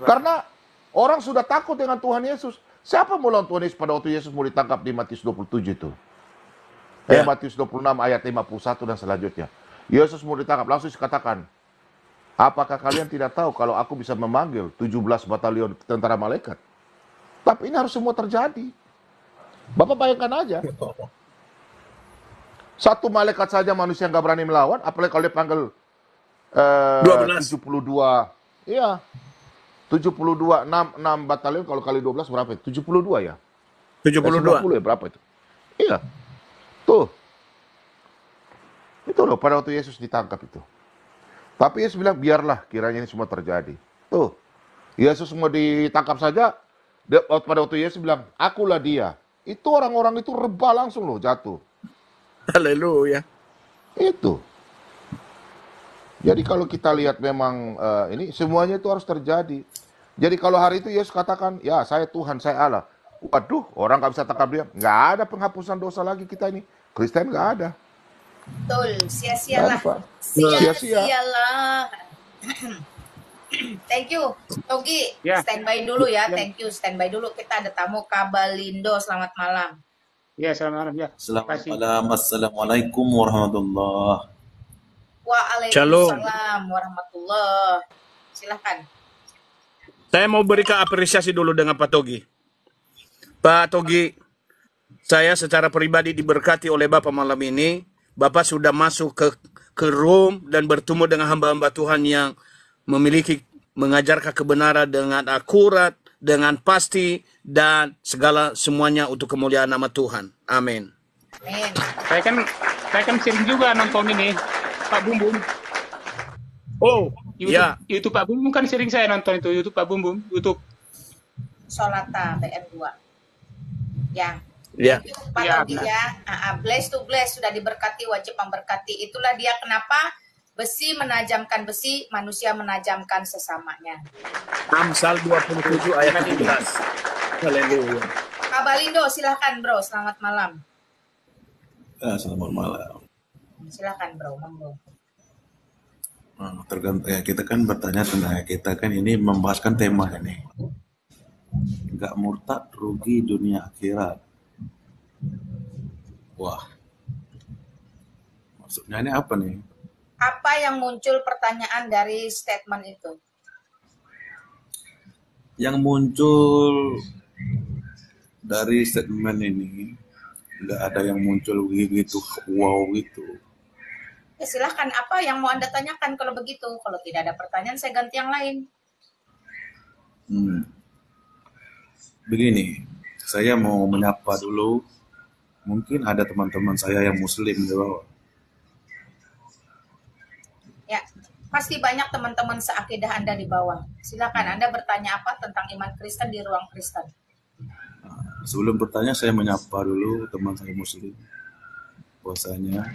Karena orang sudah takut dengan Tuhan Yesus. Siapa mau lawan Tuhan Yesus pada waktu Yesus mau ditangkap di Matius 27 itu? Matius 26 ayat 51 dan selanjutnya. Yesus mau ditangkap. Langsung dikatakan, apakah kalian tidak tahu kalau aku bisa memanggil 17 batalion tentara malaikat? Tapi ini harus semua terjadi. Bapak bayangkan aja. Satu malaikat saja manusia nggak berani melawan, apalagi kalau dia panggil 72. Iya. 72, 6 batalion, kalau kali 12 berapa itu? 72 ya? 72. 90 ya berapa itu? Iya. Tuh. Itu loh pada waktu Yesus ditangkap itu. Tapi Yesus bilang, biarlah kiranya ini semua terjadi. Tuh, Yesus mau ditangkap saja, pada waktu Yesus bilang, akulah dia. Itu orang-orang itu rebah langsung loh, jatuh. Haleluya. Itu. Jadi kalau kita lihat memang ini, semuanya itu harus terjadi. Jadi kalau hari itu Yesus katakan, ya saya Tuhan, saya Allah. Waduh, orang nggak bisa tangkap dia. Nggak ada penghapusan dosa lagi kita ini. Kristen nggak ada. Betul, sia-sialah. Sia-sialah. Thank you, Togi. Ya. Standby dulu ya. Thank you, standby dulu. Kita ada tamu Kabalindo. Selamat malam. Ya, selamat malam ya. Selamat malam. Assalamualaikum warahmatullahi. Waalaikumsalam warahmatullah. Silakan. Saya mau berikan apresiasi dulu dengan Pak Togi. Pak Togi, saya secara pribadi diberkati oleh Bapak malam ini. Bapak sudah masuk ke room dan bertemu dengan hamba-hamba Tuhan yang memiliki mengajarkan kebenaran dengan akurat, dengan pasti, dan segala semuanya untuk kemuliaan nama Tuhan. Amin. Amin. Saya kan sering juga nonton ini Pak Bumbum. Oh, ya. YouTube Pak Bumbum kan sering saya nonton itu, YouTube Pak Bumbum, YouTube. Solata BM2. Ya. Ya. Pak Togi ya. Bless to bless, sudah diberkati, wajib memberkati. Itulah dia kenapa besi menajamkan besi, manusia menajamkan sesamanya. Amsal 27 ayat 17. Haleluya. Kabalindo, silakan bro. Selamat malam. Selamat malam. Silakan bro, monggo. Tergantung ya, kita kan bertanya tentang kita kan ini membahaskan tema ini. Nggak murtad rugi dunia akhirat. Wah. Maksudnya ini apa nih? Apa yang muncul pertanyaan dari statement itu? Yang muncul dari statement ini, nggak ada yang muncul gitu, wow gitu. Ya silahkan, apa yang mau Anda tanyakan kalau begitu? Kalau tidak ada pertanyaan, saya ganti yang lain. Begini, saya mau menyapa dulu. Mungkin ada teman-teman saya yang muslim di bawah. Ya, pasti banyak teman-teman seakidah Anda di bawah. Silakan Anda bertanya apa tentang iman Kristen di ruang Kristen. Sebelum bertanya, saya menyapa dulu teman saya muslim. Bahwasanya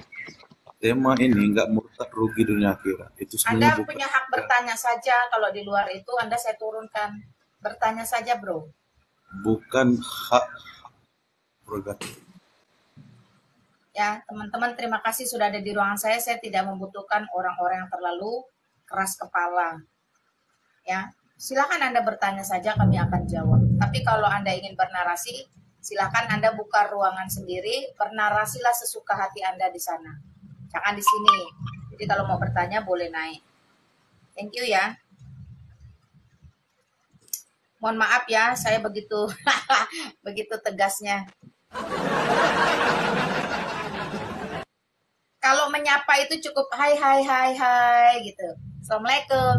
tema ini nggak murtad rugi dunia akhirat. Itu sebenarnya Anda punya hak bertanya saja. Kalau di luar itu Anda saya turunkan. Bertanya saja, bro. bukan hak prerogatif. Ya, teman-teman, terima kasih sudah ada di ruangan saya. Saya tidak membutuhkan orang-orang yang terlalu keras kepala. Ya, silakan Anda bertanya saja, kami akan jawab. Tapi kalau Anda ingin bernarasi, silakan Anda buka ruangan sendiri, bernarasilah sesuka hati Anda di sana. Jangan di sini. Jadi kalau mau bertanya boleh naik. Thank you ya. Mohon maaf ya, saya begitu begitu tegasnya. Kalau menyapa itu cukup hai gitu. Assalamualaikum,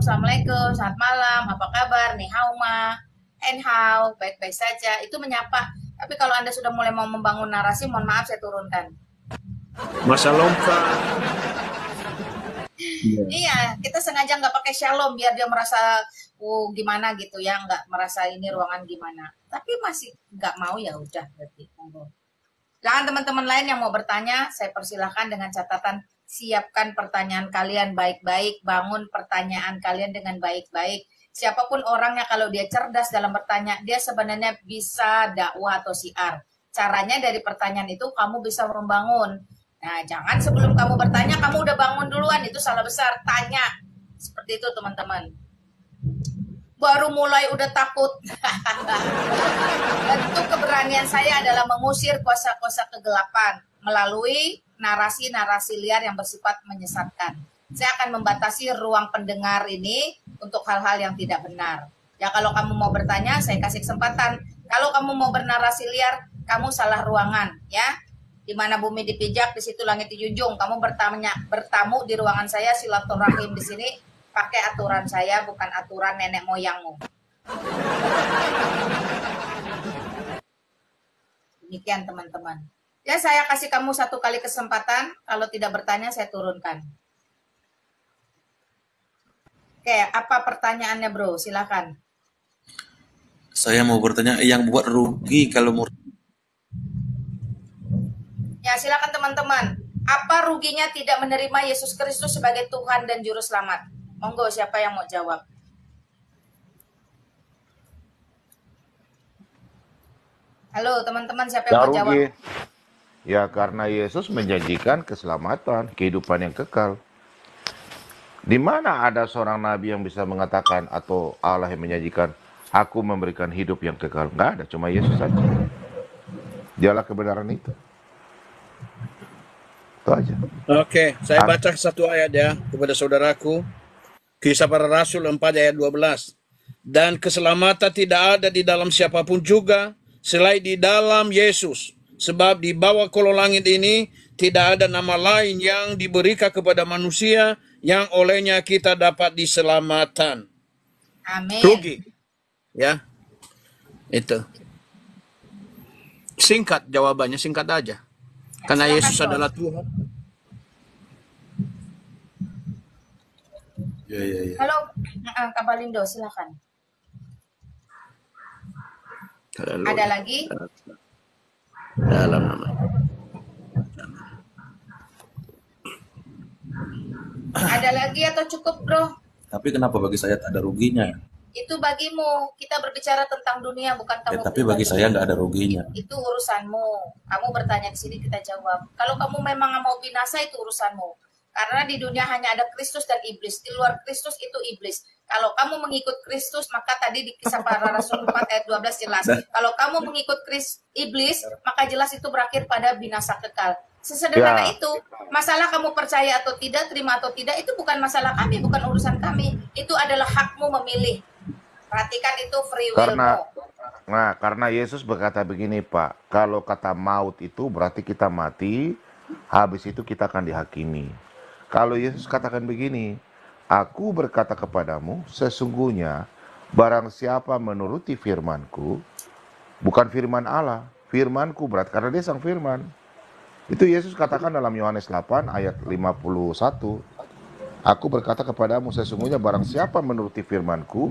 selamat malam, apa kabar, nih hauma, and how, baik-baik saja. Itu menyapa. Tapi kalau Anda sudah mulai mau membangun narasi, mohon maaf saya turunkan. Masa lompat. Iya, kita sengaja nggak pakai shalom biar dia merasa gimana gitu ya, nggak merasa ini ruangan gimana. Tapi masih nggak mau, ya udah berarti monggo. Jangan teman-teman lain yang mau bertanya, saya persilahkan dengan catatan siapkan pertanyaan kalian baik-baik, bangun pertanyaan kalian dengan baik-baik. Siapapun orangnya kalau dia cerdas dalam bertanya, dia sebenarnya bisa dakwah atau siar. Caranya dari pertanyaan itu kamu bisa membangun. Nah, jangan sebelum kamu bertanya, kamu udah bangun duluan, itu salah besar. Tanya, seperti itu teman-teman. Baru mulai udah takut. Bentuk keberanian saya adalah mengusir kuasa-kuasa kegelapan melalui narasi-narasi liar yang bersifat menyesatkan. Saya akan membatasi ruang pendengar ini untuk hal-hal yang tidak benar. Ya, kalau kamu mau bertanya, saya kasih kesempatan. Kalau kamu mau bernarasi liar, kamu salah ruangan, ya. Di mana bumi dipijak, di situ langit dijunjung. Kamu bertamu di ruangan saya, silaturahim di sini. Pakai aturan saya, bukan aturan nenek moyangmu. Demikian teman-teman. Ya, saya kasih kamu satu kali kesempatan. Kalau tidak bertanya, saya turunkan. Oke, apa pertanyaannya bro? Silakan. Saya mau bertanya, yang buat rugi kalau murtad? Ya, silakan teman-teman. Apa ruginya tidak menerima Yesus Kristus sebagai Tuhan dan Juru Selamat? Monggo, siapa yang mau jawab? Halo teman-teman, siapa yang mau jawab? Ya, karena Yesus menjanjikan keselamatan, kehidupan yang kekal. Di mana ada seorang nabi yang bisa mengatakan atau Allah yang menjanjikan, aku memberikan hidup yang kekal? Nggak ada, cuma Yesus saja. Dialah kebenaran itu. Itu aja. Oke, saya baca satu ayat ya kepada saudaraku. Kisah Para Rasul 4 ayat 12. Dan keselamatan tidak ada di dalam siapapun juga selain di dalam Yesus. Sebab di bawah kolong langit ini tidak ada nama lain yang diberikan kepada manusia yang olehnya kita dapat diselamatkan. Amin. Rugi. Ya. Itu. Singkat jawabannya, singkat aja. Karena Silakan, Yesus Bro. adalah Tuhan. Ya. Halo, Kak Balindo, silakan. Ada lagi? Dalam nama. Ada lagi atau cukup, bro? Tapi kenapa bagi saya tak ada ruginya? Itu bagimu. Kita berbicara tentang dunia, bukan kamu. Tapi bagi saya nggak ada ruginya. Itu urusanmu. Kamu bertanya di sini, kita jawab. Kalau kamu memang mau binasa, itu urusanmu. Karena di dunia hanya ada Kristus dan iblis. Di luar Kristus itu iblis. Kalau kamu mengikut Kristus, maka tadi di Kisah Para Rasul 4 ayat 12 jelas. Kalau kamu mengikut iblis, maka jelas itu berakhir pada binasa kekal. Sesederhana itu. Masalah kamu percaya atau tidak, terima atau tidak, itu bukan masalah kami, bukan urusan kami. Itu adalah hakmu memilih. Perhatikan itu free will-mu. Nah, karena Yesus berkata begini, Pak. Kalau kata maut itu berarti kita mati, habis itu kita akan dihakimi. Kalau Yesus katakan begini, aku berkata kepadamu, sesungguhnya barang siapa menuruti firmanku, bukan firman Allah, firmanku berarti karena dia sang firman. Itu Yesus katakan dalam Yohanes 8 ayat 51. Aku berkata kepadamu, sesungguhnya barang siapa menuruti firmanku,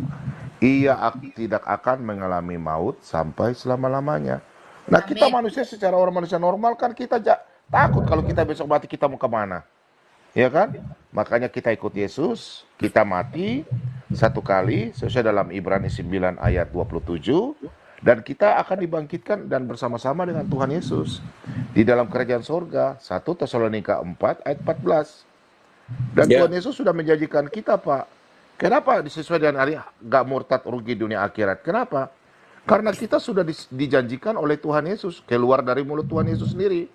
ia tidak akan mengalami maut sampai selama-lamanya. Nah, kita Amin. manusia secara orang manusia normal kan kita takut kalau kita besok mati kita mau kemana. Ya kan? Makanya kita ikut Yesus, kita mati satu kali, sesuai dalam Ibrani 9 ayat 27, dan kita akan dibangkitkan dan bersama-sama dengan Tuhan Yesus di dalam kerajaan sorga. 1 Tesalonika 4 ayat 14. Dan Tuhan Yesus sudah menjanjikan kita, Pak. Kenapa sesuai dengan hari gak murtad rugi dunia akhirat? Kenapa? Karena kita sudah dijanjikan oleh Tuhan Yesus, keluar dari mulut Tuhan Yesus sendiri.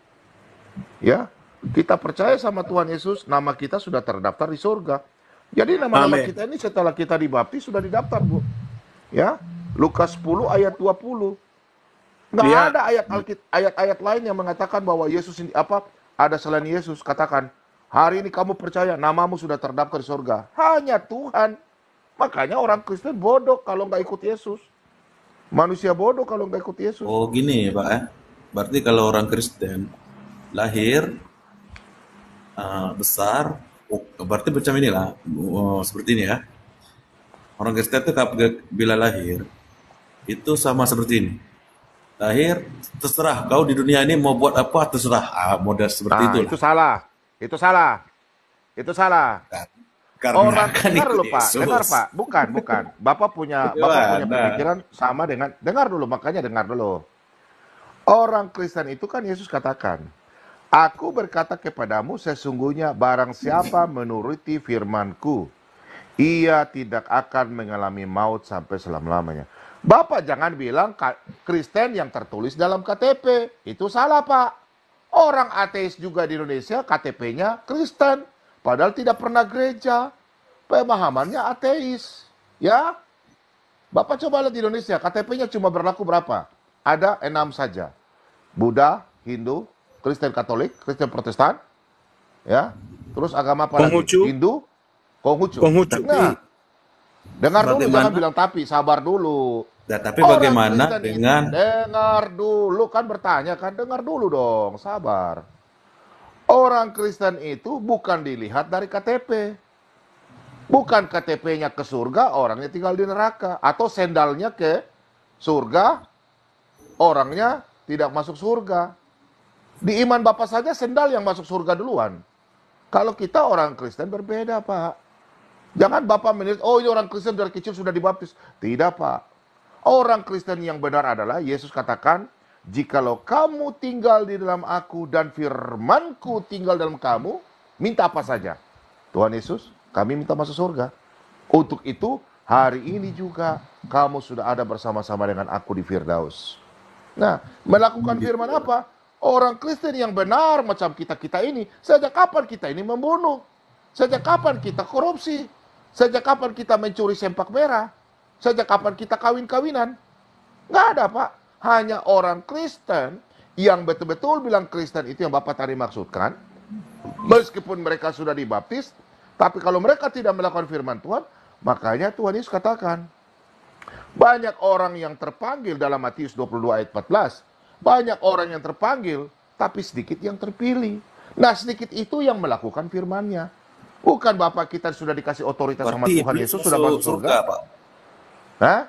Ya, kita percaya sama Tuhan Yesus, nama kita sudah terdaftar di surga. Jadi nama-nama kita ini setelah kita dibaptis sudah didaftar, Bu. Ya, Lukas 10 ayat 20. Nggak ada ayat-ayat lain yang mengatakan bahwa Yesus ini ada selain Yesus. Katakan, hari ini kamu percaya namamu sudah terdaftar di surga. Hanya Tuhan. Makanya orang Kristen bodoh kalau nggak ikut Yesus. Manusia bodoh kalau nggak ikut Yesus. Oh gini Pak, berarti kalau orang Kristen lahir besar, berarti macam inilah, seperti ini ya. Orang Kristen itu bila lahir itu sama seperti ini. Lahir terserah kau di dunia ini mau buat apa terserah, model seperti itu. Itu salah. Itu salah. Karena Orang kan dengar ikut dulu, Pak. Yesus. Dengar, Pak. Bukan. Bapak punya pemikiran sama dengan dengar dulu, makanya dengar dulu. Orang Kristen itu kan Yesus katakan, aku berkata kepadamu sesungguhnya barang siapa menuruti firmanku, ia tidak akan mengalami maut sampai selama-lamanya. Bapak jangan bilang Kristen yang tertulis dalam KTP. Itu salah, Pak. Orang ateis juga di Indonesia KTP-nya Kristen. Padahal tidak pernah gereja. Pemahamannya ateis. Ya. Bapak coba lihat di Indonesia, KTP-nya cuma berlaku berapa? Ada 6 saja. Buddha, Hindu, Kristen Katolik, Kristen Protestan. Ya. Terus agama apa lagi? Hindu, Konghucu. Nah, dengar dulu, jangan bilang tapi, sabar dulu. Nah, tapi bagaimana dengan dengar dulu, kan bertanya kan, dengar dulu dong, sabar. Orang Kristen itu bukan dilihat dari KTP. Bukan KTP-nya ke surga, orangnya tinggal di neraka. Atau sendalnya ke surga, orangnya tidak masuk surga. Di iman Bapak saja sendal yang masuk surga duluan. Kalau kita orang Kristen berbeda, Pak. Jangan Bapak menilai, oh ini orang Kristen dari kecil sudah dibaptis. Tidak, Pak. Orang Kristen yang benar adalah Yesus katakan, jikalau kamu tinggal di dalam aku dan firmanku tinggal dalam kamu, minta apa saja. Tuhan Yesus, kami minta masuk surga. Untuk itu, hari ini juga kamu sudah ada bersama-sama dengan aku di Firdaus. Nah, melakukan firman apa? Orang Kristen yang benar macam kita-kita ini, sejak kapan kita ini membunuh? Sejak kapan kita korupsi? Sejak kapan kita mencuri sempak merah? Sejak kapan kita kawin-kawinan? Nggak ada, Pak. Hanya orang Kristen yang betul-betul bilang Kristen itu yang Bapak tadi maksudkan. Meskipun mereka sudah dibaptis, tapi kalau mereka tidak melakukan firman Tuhan, makanya Tuhan Yesus katakan, banyak orang yang terpanggil dalam Matius 22 ayat 14. Banyak orang yang terpanggil, tapi sedikit yang terpilih. Nah, sedikit itu yang melakukan firman-Nya. Bukan Bapak kita sudah dikasih otoritas sama Tuhan Yesus sudah masuk surga, Pak. Hah?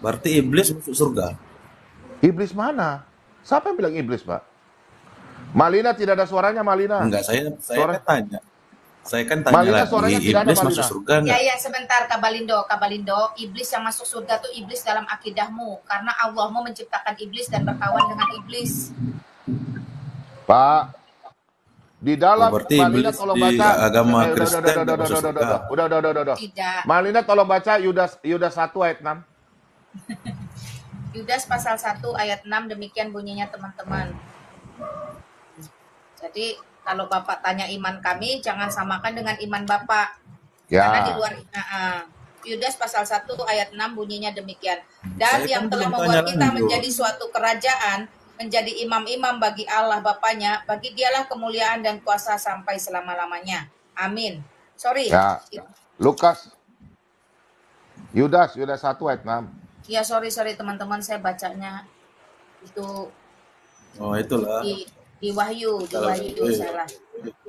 Berarti iblis masuk surga. Iblis mana? Siapa yang bilang iblis, Pak? Malina tidak ada suaranya, Malina. Enggak, saya kan tanya. Saya kan tanya Malina lagi, suaranya tidak ada, iblis Malina. masuk surga enggak? Ya, sebentar Kabalindo. Iblis yang masuk surga tuh iblis dalam akidahmu. Karena Allah mau menciptakan iblis dan berkawan dengan iblis. Pak, di dalam berarti Malina iblis tolong di baca agama Kristen nggak masuk surga. Udah. Tidak. Malina tolong baca Yudas 1 ayat 6. Yudas pasal 1 ayat 6, demikian bunyinya teman-teman. Jadi kalau Bapak tanya iman kami, jangan samakan dengan iman Bapak. Ya. Karena di luar Yudas pasal 1 ayat 6 bunyinya demikian. Dan Saya yang kan telah belum membuat tanya kita lanjut. menjadi suatu kerajaan, menjadi imam-imam bagi Allah Bapanya, bagi dialah kemuliaan dan kuasa sampai selama-lamanya. Amin. Sorry. Ya, Lukas, Yudas 1 ayat 6. Ya, sorry teman-teman, saya bacanya itu Oh, itulah. di Wahyu itu salah.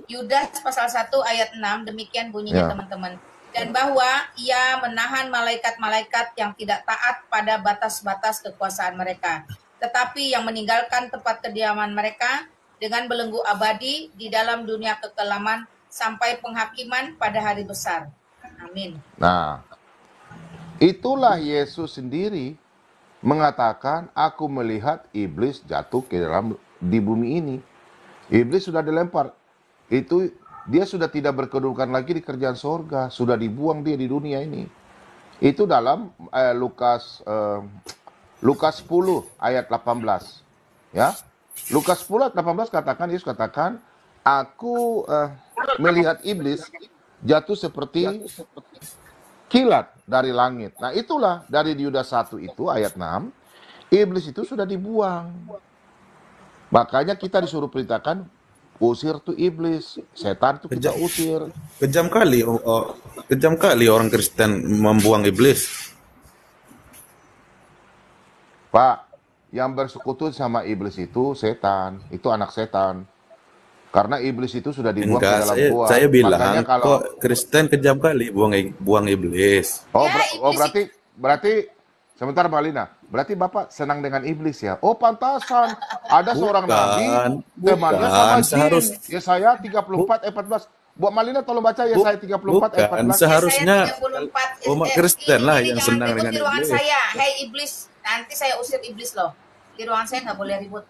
Yudas pasal 1 ayat 6 demikian bunyinya Ya. teman-teman. Dan bahwa ia menahan malaikat-malaikat yang tidak taat pada batas-batas kekuasaan mereka, tetapi yang meninggalkan tempat kediaman mereka dengan belenggu abadi di dalam dunia kekelaman sampai penghakiman pada hari besar. Amin. Nah, itulah Yesus sendiri mengatakan, aku melihat iblis jatuh ke dalam di bumi ini. Iblis sudah dilempar. Itu dia sudah tidak berkedudukan lagi di kerjaan sorga, sudah dibuang dia di dunia ini. Itu dalam Lukas 10 ayat 18. Ya. Lukas 10 ayat 18 katakan, Yesus katakan, aku melihat iblis jatuh seperti kilat dari langit. Nah, itulah dari Yudas 1 itu ayat 6, iblis itu sudah dibuang. Makanya kita disuruh perintahkan usir tuh iblis, setan itu kita usir. Kejam kali orang Kristen membuang iblis. Pak, yang bersekutu sama iblis itu setan, itu anak setan. Karena iblis itu sudah dibuang ke dalam gua. Saya bilang makanya kalau kok Kristen kejam kali buang iblis. Oh, Ya, berarti sebentar Mbak Lina. Berarti Bapak senang dengan iblis ya? Oh, pantasan. Ada seorang nabi temannya sama jin. Yesaya 34 ayat 14. Buat Malina tolong baca Yesaya 34 ayat 14. Seharusnya Saya 34, umat Kristen lah yang jangan senang ribut dengan di ruangan iblis. saya. Hei iblis, nanti saya usir iblis loh. Di ruangan saya nggak boleh ribut.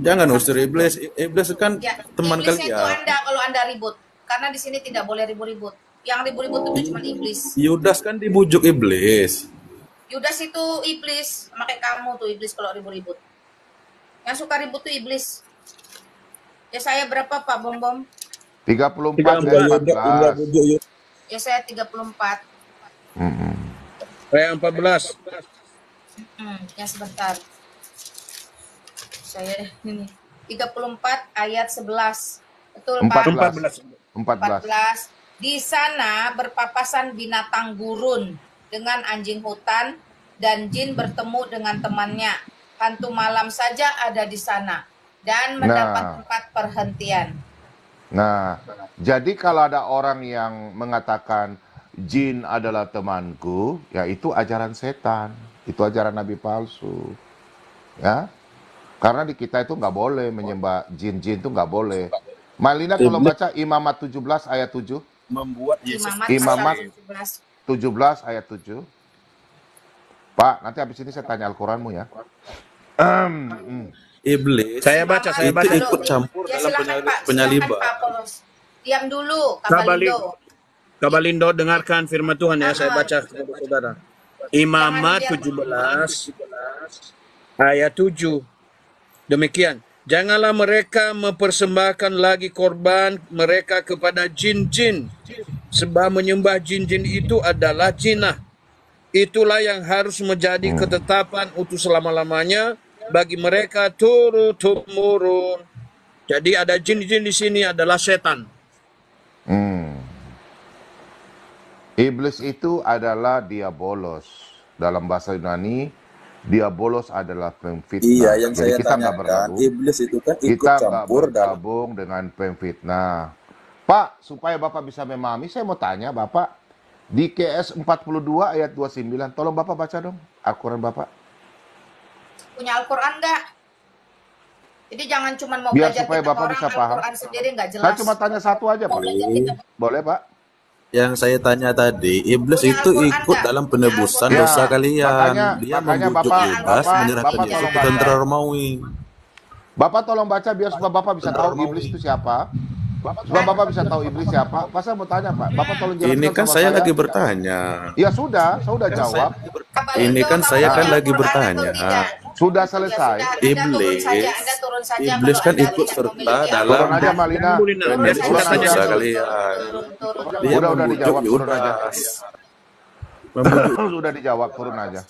Jangan usir iblis. Iblis kan Ya, teman iblisnya itu kalian. Anda kalau Anda ribut. Karena di sini tidak boleh ribut-ribut. Yang ribut-ribut itu cuma iblis. Yudas kan dibujuk iblis. Yudas itu iblis, sama kayak kamu tuh iblis kalau ribut-ribut. Yang suka ribut tuh iblis. Ya saya berapa Pak Bom? 34 ayat 14. Ya saya 34. Ayat 14. Ya sebentar. Saya ini 34 ayat 11. Betul Pak? 14. Di sana berpapasan binatang gurun dengan anjing hutan dan jin bertemu dengan temannya. Hantu malam saja ada di sana dan mendapat tempat perhentian. Nah, jadi kalau ada orang yang mengatakan jin adalah temanku, ya itu ajaran setan, itu ajaran nabi palsu. Ya, karena di kita itu nggak boleh menyembah jin-jin, itu nggak boleh. Malina kalau baca Imamat 17 ayat 7. Membuat Yesus Imamat 17 ayat 7. Pak, nanti habis ini saya tanya Al-Quranmu ya. iblis. Saya baca. Itu ikut campur Ya, dalam silakan, Pak. penyaliban. Silakan, Pak Polos. Diam dulu, Kabalindo. Kabalindo dengarkan firman Tuhan ya, saya baca kepada saudara. Imamat 17 ayat 7. Demikian. Janganlah mereka mempersembahkan lagi korban mereka kepada jin-jin, sebab menyembah jin-jin itu adalah jinah. Itulah yang harus menjadi ketetapan untuk selama-lamanya bagi mereka turun-temurun. Jadi ada jin-jin di sini adalah setan. Iblis itu adalah diabolos. Dalam bahasa Yunani, diabolos adalah pemfitnah. Iya, yang jadi saya kita nggak tanyakan, bergabung. iblis itu kan ikut Kita nggak campur dalam bergabung dengan pemfitnah. Pak, supaya Bapak bisa memahami, saya mau tanya Bapak, di KS 42 ayat 29, tolong Bapak baca dong Al-Quran Bapak. Punya Al-Quran nggak? Jadi jangan cuma mau Biar belajar supaya kitab Bapak orang, bisa paham. Al-Quran sendiri nggak jelas. Saya cuma tanya satu aja Pak. Mau belajar kitab Boleh Pak? Yang saya tanya tadi, iblis Punya itu Al-Quran ikut nggak? dalam Punya penebusan Al-Quran. dosa Ya, kalian. Dia makanya membujuk Bapak, Yudas menyerahkan Bapak Yesus tolong ke tentara baca. Romawi. Bapak tolong baca biar supaya Bapak bisa Tentara tahu Romawi. iblis itu siapa. Supaya Bapak bisa tahu iblis siapa. Pak, saya mau tanya Pak, Bapak tolong jelaskan Ini kan sama saya lagi bertanya. Ya sudah, saya udah jawab. Kabalindo, Ini kan kamu saya punya kan lagi Al-Quran bertanya. atau tidak? Sudah Ya selesai. sudah, Anda turun saja Iblis kalau kan Anda ikut tidak serta memiliki dalam Turun aja Malina. Turun penebusan saja, dosa turun, kalian. turun. Dia Udah membujuk dijawab, turun aja. Yudas. Membujuk. Sudah dijawab, turun aja.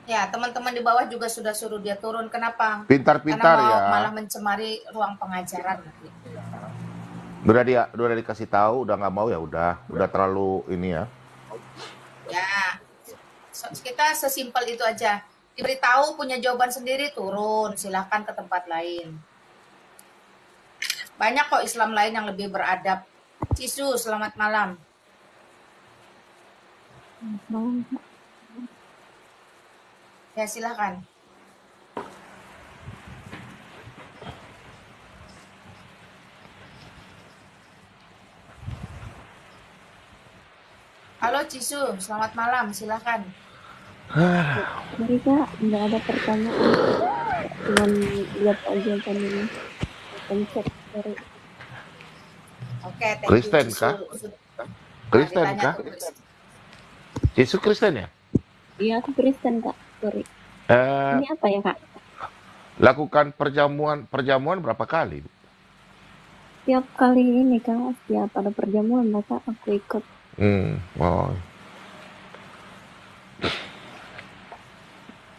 Ya, teman-teman di bawah juga sudah suruh dia turun. Kenapa? Pintar-pintar Karena ya. malah mencemari ruang pengajaran nanti. Udah dikasih tahu, udah nggak mau ya udah terlalu ini ya. Ya, kita sesimpel itu aja. Diberitahu punya jawaban sendiri, turun. Silahkan ke tempat lain. Banyak kok Islam lain yang lebih beradab. Cisu, selamat malam. Ya, silahkan. Halo Cisu, selamat malam, silahkan. Mari Kak, nggak ada pertanyaan. Cuman lihat aja kan ini. Pencet, sorry. Oke, thank you, Kristen Cisu. kah? Nah, Kristen ditanya kah? tuh, Kristen. Yesus Kristen ya? Iya, aku Kristen Kak, sorry. Eh, Ini apa ya Kak? lakukan perjamuan berapa kali? Tiap kali ini Kak, setiap ada perjamuan maka aku ikut. Oh.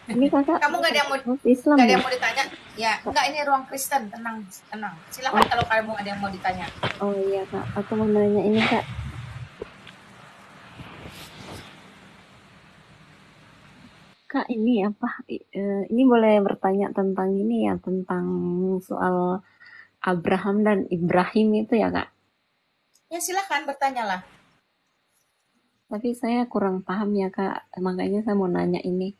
Ini Kakak Kamu nggak ada yang mau Islam nggak ada ya? yang mau ditanya? Ya, enggak, ini ruang Kristen, tenang, tenang. Silahkan kalau kamu ada yang mau ditanya. Oh iya Kak, aku mau nanya ini Kak. Kak ini apa? Ini boleh bertanya tentang ini ya, tentang soal Abraham dan Ibrahim itu ya Kak. Ya silahkan bertanyalah. Tapi saya kurang paham ya Kak, makanya saya mau nanya ini.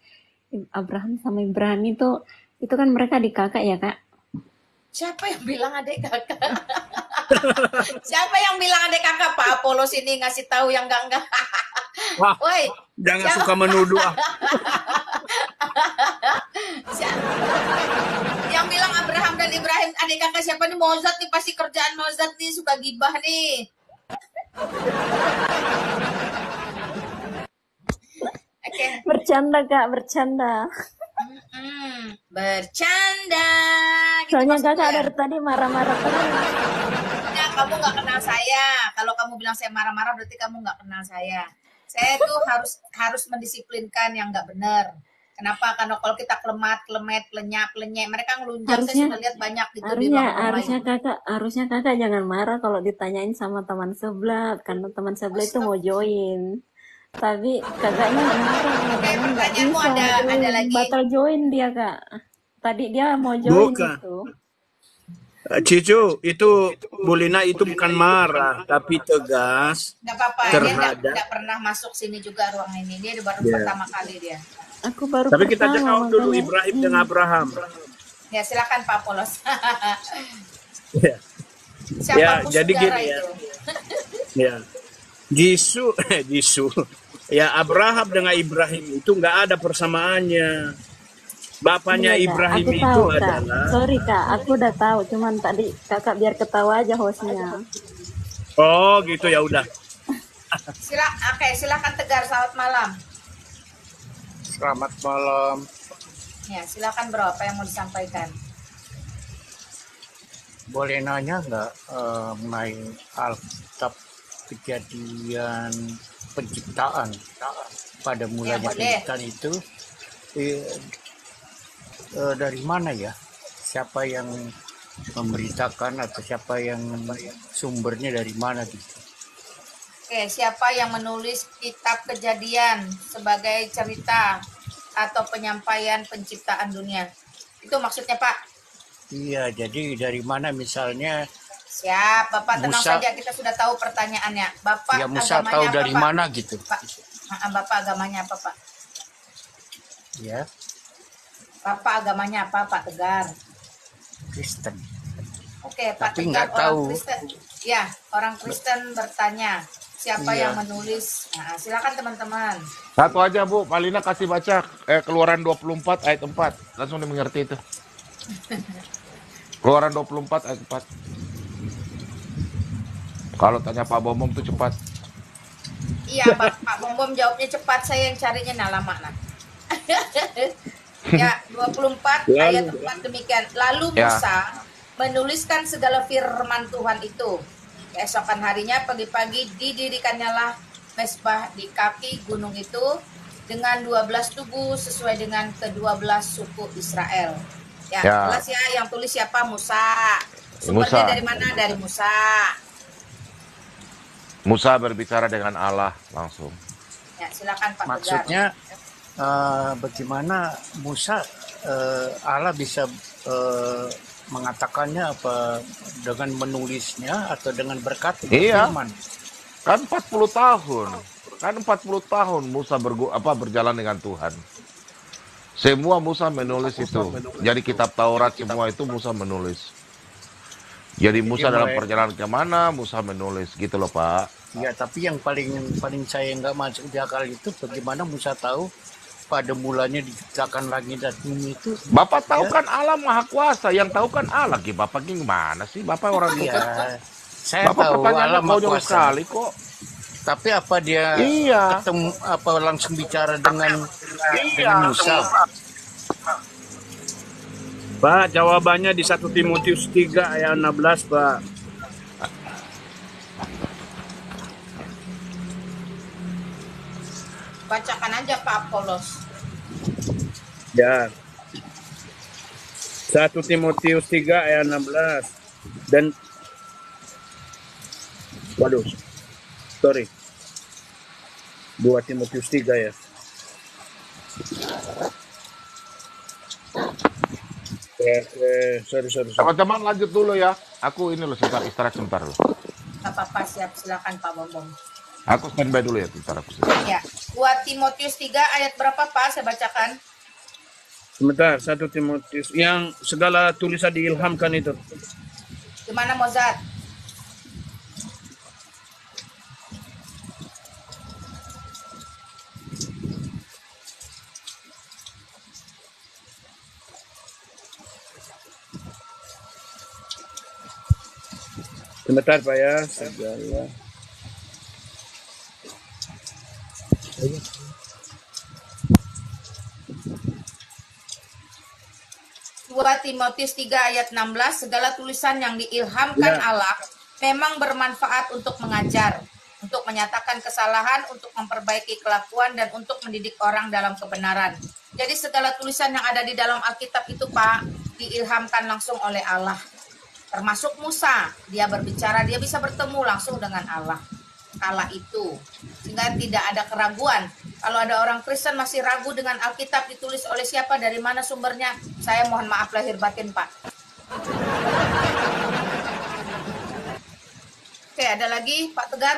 Abraham sama Ibrahim itu kan mereka adik kakak ya Kak? Siapa yang bilang adik kakak? Siapa yang bilang adik kakak? Pak Apolos ini ngasih tahu yang enggak. Wah, Woi, jangan siapa? suka menuduh. Yang bilang Abraham dan Ibrahim adik kakak siapa nih? Mozart nih, pasti kerjaan Mozart nih, suka gibah nih. Oke. Bercanda Kak, bercanda. Bercanda. Gitu Soalnya maksudnya. Kakak dari tadi marah-marah terus. Ya, kamu nggak kenal saya. Kalau kamu bilang saya marah-marah, berarti kamu nggak kenal saya. Saya tuh harus mendisiplinkan yang nggak benar. Kenapa? Karena kalau kita klemet, lenyap, mereka ngelunjak. Saya sudah lihat banyak gitu di ruang-ruang Harusnya kakak jangan marah kalau ditanyain sama teman sebelah, karena teman sebelah itu mau join. Tapi kakaknya marah, Oke, pertanyaanmu ada lagi. batal join dia Kak. Tadi dia mau join Bukan. gitu. Cicu, itu Bulina itu bukan marah, tapi tegas. Nggak apa-apa, Terhadap. dia nggak pernah masuk sini juga ruang ini. Dia baru Ya. pertama kali dia. Aku baru Tapi kita pertama, jawab dulu makanya. Ibrahim dan Abraham. Ya silakan Pak Polos. Ya. Siapa Ya, Gus jadi Saudara gini ya. itu? Ya. Jisu. Ya, Abraham dengan Ibrahim itu nggak ada persamaannya. Bapaknya Iya, Kak. Ibrahim Aku itu tahu, Kak. adalah. Sorry Kak, aku udah tahu. Cuman tadi kakak biar ketawa aja hostnya. Oh, gitu ya udah. Silakan Tegar, selamat malam. Selamat malam. Ya, silakan bro, apa yang mau disampaikan? Boleh nanya nggak mengenai Alkitab kejadian penciptaan? Pada mulanya boleh. penciptaan itu dari mana ya? Siapa yang memberitakan atau siapa yang sumbernya dari mana gitu? Oke, siapa yang menulis kitab Kejadian sebagai cerita atau penyampaian penciptaan dunia? Itu maksudnya Pak? Iya, jadi dari mana misalnya? Siap, Bapak tenang Musa. saja, kita sudah tahu pertanyaannya. Bapak Ya Musa agamanya tahu apa, dari Pak? mana gitu? Pak, Bapak agamanya apa Pak? Ya, Bapak agamanya apa Pak Tegar? Kristen. Oke, Pak Tapi Tegar nggak orang tahu. Kristen. Ya, orang Kristen bertanya, siapa Iya. yang menulis? Nah, silakan teman-teman. Satu aja Bu, Palina kasih baca Keluaran 24 ayat 4. Langsung dimengerti itu. Keluaran 24 ayat 4. Kalau tanya Pak Bomom tuh cepat. Iya, Pak Bom jawabnya cepat, saya yang carinya lama nah. Ya, 24 ayat 4 demikian. Lalu Ya. Musa menuliskan segala firman Tuhan itu. Keesokan harinya pagi-pagi didirikannya mezbah di kaki gunung itu dengan 12 tugu sesuai dengan ke-12 suku Israel. Ya, Ya, jelas ya, yang tulis siapa? Musa. Sumbernya Musa. dari mana? Dari Musa. Musa berbicara dengan Allah langsung. Ya, silakan Pak Tegar. Maksudnya bagaimana Musa Allah bisa mengatakannya apa dengan menulisnya atau dengan berkata Iya, berfirman? kan 40 tahun. Kan 40 tahun Musa berjalan dengan Tuhan. Semua Musa menulis itu. Jadi kitab Taurat semua itu Musa menulis. Jadi Musa dalam mulai perjalanan kemana, Musa menulis. Gitu loh Pak. ya, tapi yang paling saya nggak masuk di akal itu bagaimana Musa tahu pada mulanya diciptakan langit dan bumi itu. Bapak tahu Ya, kan Allah Maha Kuasa. Yang tahu kan Allah. Bapak gimana sih? Bapak orang itu kan. iya, saya Bapak tahu pertanyaannya Allah Maha konyol Kuasa. sekali kok. Tapi apa dia Iya. ketemu apa langsung bicara dengan Musa? Pak, jawabannya di 1 Timotius 3 ayat 16, Pak. Bacakan aja Pak Apolos. Ya. 1 Timotius 3 ayat 16. Dan waduh, sorry. 2 Timotius 3 ya. Sorry. Teman-teman lanjut dulu ya. Aku ini loh sebentar, istirahat sebentar loh. Gak apa-apa, siap. Silakan Pak Bombong. Aku standby dulu ya, sebentar aku. Ya, 2 Timotius 3 ayat berapa Pak? Saya bacakan. Sebentar, 1 Timotius yang segala tulisan diilhamkan itu. Gimana Mozart? Sebentar Pak ya, segala. 2 Timotius 3 ayat 16, segala tulisan yang diilhamkan Ya. Allah memang bermanfaat untuk mengajar, untuk menyatakan kesalahan, untuk memperbaiki kelakuan, dan untuk mendidik orang dalam kebenaran. Jadi segala tulisan yang ada di dalam Alkitab itu Pak, diilhamkan langsung oleh Allah. Termasuk Musa, dia berbicara, dia bisa bertemu langsung dengan Allah kala itu, sehingga tidak ada keraguan. Kalau ada orang Kristen masih ragu dengan Alkitab ditulis oleh siapa, dari mana sumbernya, saya mohon maaf lahir batin Pak. Oke, ada lagi Pak Tegar?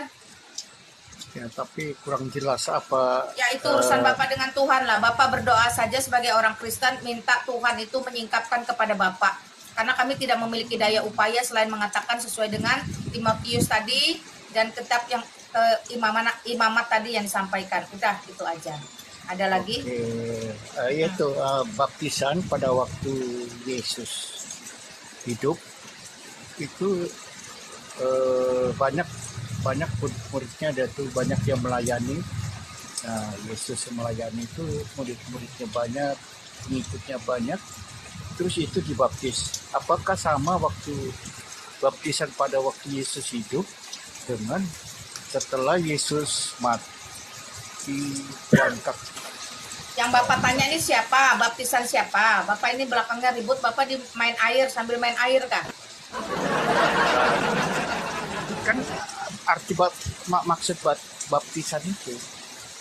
Ya, tapi kurang jelas apa. Ya itu urusan Bapak dengan Tuhan lah. Bapak berdoa saja sebagai orang Kristen, minta Tuhan itu menyingkapkan kepada Bapak. Karena kami tidak memiliki daya upaya selain mengatakan sesuai dengan Timotius tadi dan kitab yang imamat tadi yang disampaikan. Udah, itu aja. Ada lagi? Yaitu baptisan pada waktu Yesus hidup itu banyak murid-muridnya ada tuh, banyak yang melayani. Nah, Yesus melayani itu murid-muridnya banyak, pengikutnya banyak. Terus itu dibaptis. Apakah sama waktu baptisan pada waktu Yesus hidup dengan setelah Yesus mati diangkat? Yang Bapak tanya ini siapa? Baptisan siapa? Bapak ini belakangnya ribut, Bapak di main air, sambil main air kah? Kan arti maksud baptisan itu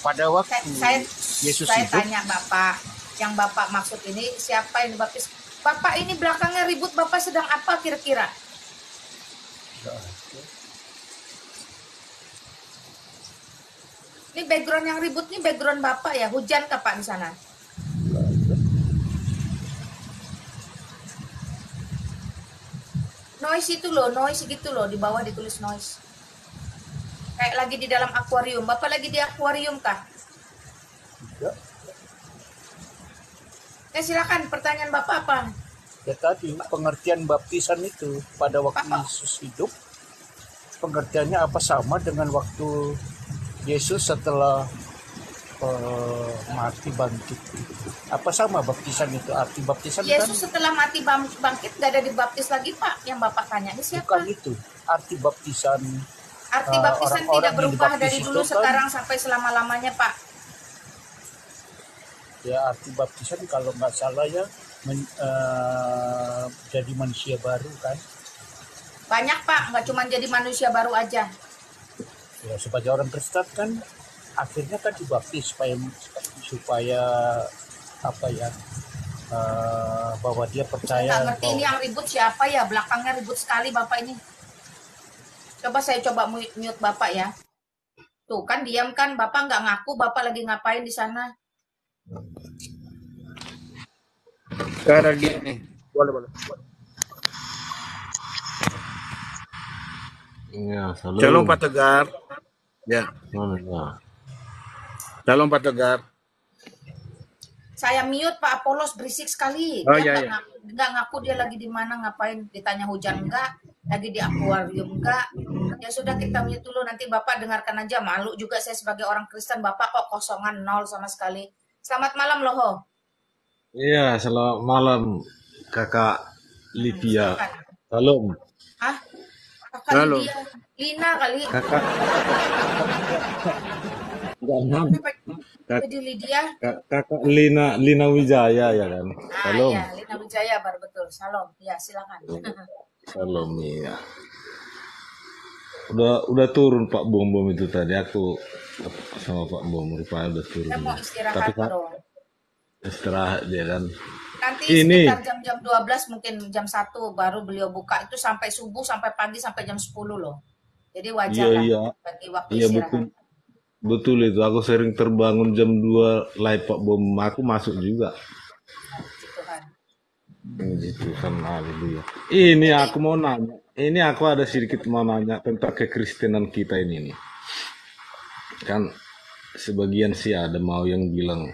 pada waktu Yesus saya hidup. tanya Bapak, yang Bapak maksud ini siapa yang dibaptis? Bapak ini belakangnya ribut, Bapak sedang apa kira-kira? Ini background yang ribut, nih background Bapak ya, hujan kah Pak di sana? Noise itu loh, noise gitu loh, di bawah ditulis noise. Kayak lagi di dalam akuarium. Bapak lagi di akuarium kah? Silakan, pertanyaan Bapak apa? Ya tadi pengertian baptisan itu pada waktu Yesus hidup, pengertiannya apa sama dengan waktu Yesus setelah mati bangkit? Apa sama baptisan itu? Arti baptisan Yesus kan setelah mati bangkit gak ada dibaptis lagi Pak? Yang Bapak tanya ini siapa? bukan itu. arti baptisan Arti baptisan tidak orang-orang yang berubah dibaptis dari itu dulu kan, sekarang sampai selama-lamanya, Pak. ya arti baptisan kalau nggak salah ya jadi manusia baru kan. Banyak, Pak, nggak cuma jadi manusia baru aja. Ya sebagai orang Kristen kan akhirnya kan dibaptis supaya apa ya, bahwa dia Saya nggak percaya ngerti ini bahwa yang ribut siapa ya, belakangnya ribut sekali Bapak ini. Saya coba mute Bapak ya. Tuh kan diam kan, Bapak nggak ngaku Bapak lagi ngapain di sana. Sekarang gini, boleh. Ya, Shalom Pak Tegar. Ya, Mana? shalom Pak Tegar. Saya mute Pak Apolos, berisik sekali. Oh Dia ya. nggak ngaku dia lagi di mana, ngapain, ditanya hujan enggak, lagi di akuarium enggak. Ya sudah, kita mute dulu, nanti Bapak dengarkan aja. Malu juga saya sebagai orang Kristen, Bapak kok kosongan, nol sama sekali. Selamat malam loh. Iya, selamat malam Kakak Livia. Silakan. Salam. Hah? Kakak Halo. Lydia, Lina kali. Kakak. Enggak nam. Kenapa jadi Lydia? Kakak Lina Wijaya ya kan. Salam. Iya, Lina Wijaya baru betul. Salam. Ya, silakan. Salam iya. Udah turun Pak Bom itu tadi, aku sama Pak Bom rupanya udah turun. Kita mau istirahat Tapi Pak dong. istirahat dia kan. Nanti Ini sekitar jam-jam 12 mungkin jam 1 baru beliau buka. Itu sampai subuh, sampai pagi, sampai jam 10 loh. Jadi wajar lah iya bagi waktu iya istirahat. betul itu. Aku sering terbangun jam 2 live Pak Bom. Aku masuk juga. Puji Tuhan. Puji Tuhan, haleluya. Ini aku mau nanya. Ini aku ada sedikit mau nanya tentang kekristenan kita ini nih. Kan sebagian sih ada mau yang bilang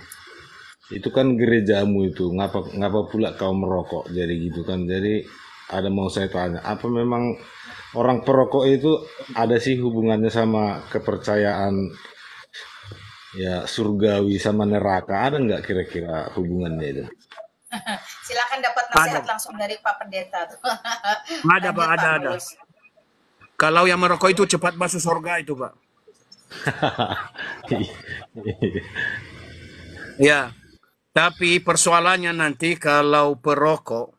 itu kan gerejamu itu, ngapa pula kau merokok, jadi gitu kan. Jadi ada mau saya tanya, apa memang orang perokok itu ada sih hubungannya sama kepercayaan ya surgawi sama neraka, ada nggak kira-kira hubungannya itu? Silakan dapat nasihat langsung dari Pak Pendeta tuh. Ada Pak, Lanjut, ada. Paulus. Kalau yang merokok itu cepat masuk surga itu Pak. Ya, tapi persoalannya nanti kalau perokok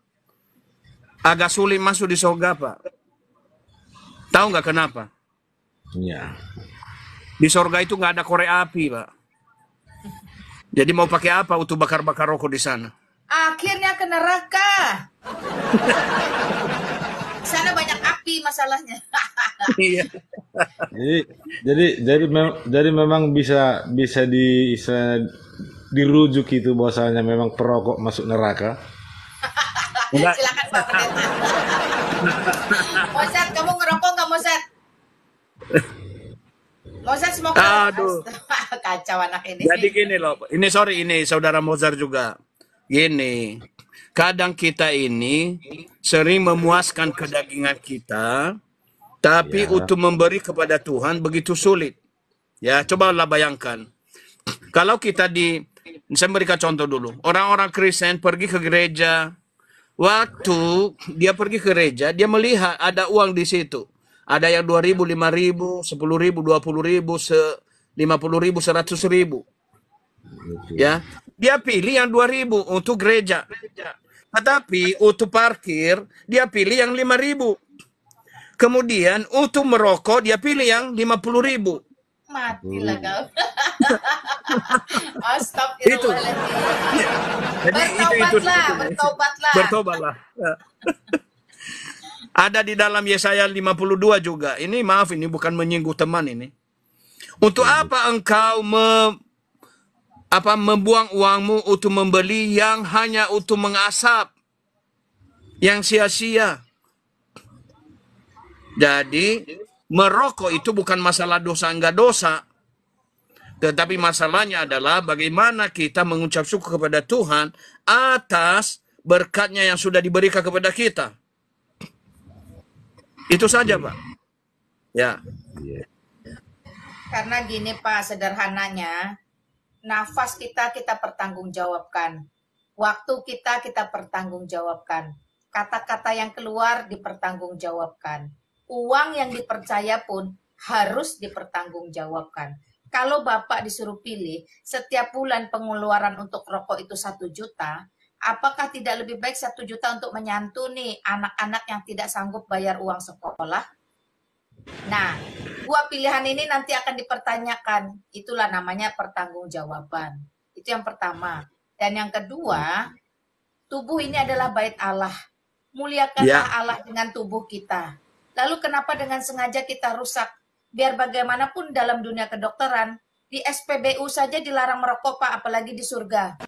agak sulit masuk di surga Pak. Tahu nggak kenapa? Ya. Di surga itu nggak ada korek api Pak. Jadi mau pakai apa untuk bakar-bakar rokok di sana? Akhirnya ke neraka. Di sana banyak api masalahnya. Iya. Jadi memang bisa dirujuk itu bahwasanya memang perokok masuk neraka. Enggak. Silakan Pak Pendeta. Mozart, kamu ngerokok nggak Mozart? Mozart smoker. Aduh. Kacau anak ini. Jadi gini loh, ini saudara Mozart juga. Gini, kadang kita ini sering memuaskan kedagingan kita, tapi untuk memberi kepada Tuhan begitu sulit. Ya, cobalah bayangkan. Kalau kita saya berikan contoh dulu. Orang-orang Kristen pergi ke gereja. Waktu dia pergi ke gereja, dia melihat ada uang di situ. Ada yang 2.000, 5.000, 10.000, 20.000, 50.000, 100.000. Ya, dia pilih yang 2.000 untuk gereja. Tetapi untuk parkir dia pilih yang 5.000. Kemudian untuk merokok dia pilih yang 50.000. Matilah kau. Astagfirullahaladzim. Bertobatlah. Ada di dalam Yesaya 52 juga. Ini maaf, ini bukan menyinggung teman ini. Untuk apa engkau membuang uangmu untuk membeli yang hanya untuk mengasap, yang sia-sia. Jadi merokok itu bukan masalah dosa enggak dosa, tetapi masalahnya adalah bagaimana kita mengucap syukur kepada Tuhan atas berkatnya yang sudah diberikan kepada kita. Itu saja Pak. Ya. Karena gini Pak, sederhananya, nafas kita pertanggungjawabkan. Waktu kita pertanggungjawabkan. Kata-kata yang keluar dipertanggungjawabkan. uang yang dipercaya pun harus dipertanggungjawabkan. Kalau Bapak disuruh pilih, setiap bulan pengeluaran untuk rokok itu 1 juta, apakah tidak lebih baik 1 juta untuk menyantuni anak-anak yang tidak sanggup bayar uang sekolah? Nah, 2 pilihan ini nanti akan dipertanyakan. Itulah namanya pertanggungjawaban. Itu yang pertama. Dan yang kedua, tubuh ini adalah bait Allah. Muliakanlah Allah dengan tubuh kita. Lalu kenapa dengan sengaja kita rusak? Biar bagaimanapun dalam dunia kedokteran, di SPBU saja dilarang merokok, Pak, apalagi di surga.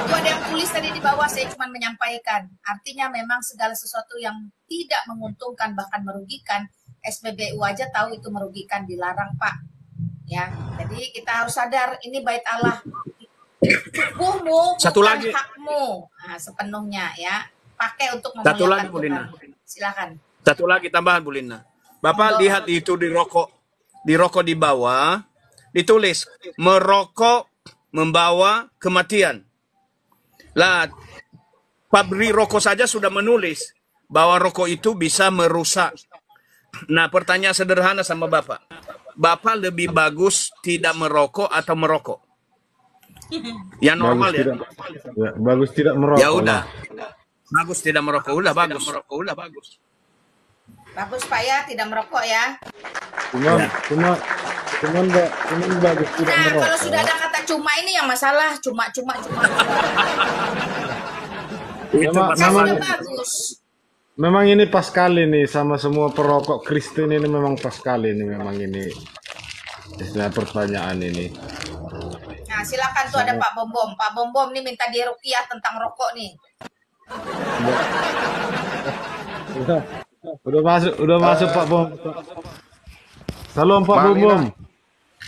Itu ada yang tulis tadi di bawah, saya cuma menyampaikan. Artinya memang segala sesuatu yang tidak menguntungkan bahkan merugikan, SPBU aja tahu itu merugikan, dilarang, Pak. Ya, jadi kita harus sadar ini bait Allah. Tubuhmu Satu bukan lagi. hakmu. Nah, sepenuhnya ya. Pakai untuk Satu lagi, memuliakan Bu Lina. Tuhan. Silakan. Satu lagi tambahan, Bu Lina. Bapak lihat itu di rokok di bawah ditulis merokok membawa kematian. Lah, pabrik rokok saja sudah menulis bahwa rokok itu bisa merusak. Nah, pertanyaan sederhana sama Bapak. Bapak lebih bagus tidak merokok atau merokok? Yang normal Bagus ya. tidak, bagus tidak merokok. Ya udah. lah. Bagus tidak merokok. Udah bagus. Bagus Pak ya, tidak merokok ya. Cuman bagus tidak Nah, merokok. kalau sudah ada kata cuma ini yang masalah, cuma. Saya sudah bagus. Memang ini pas kali nih sama semua perokok Kristen ini, memang pas kali nih memang ini istilah pertanyaan ini. Nah, silakan tuh ada Pak Bom. Pak Bom nih minta diruqyah tentang rokok nih. Udah masuk Pak Bom. Salam Pak Bom.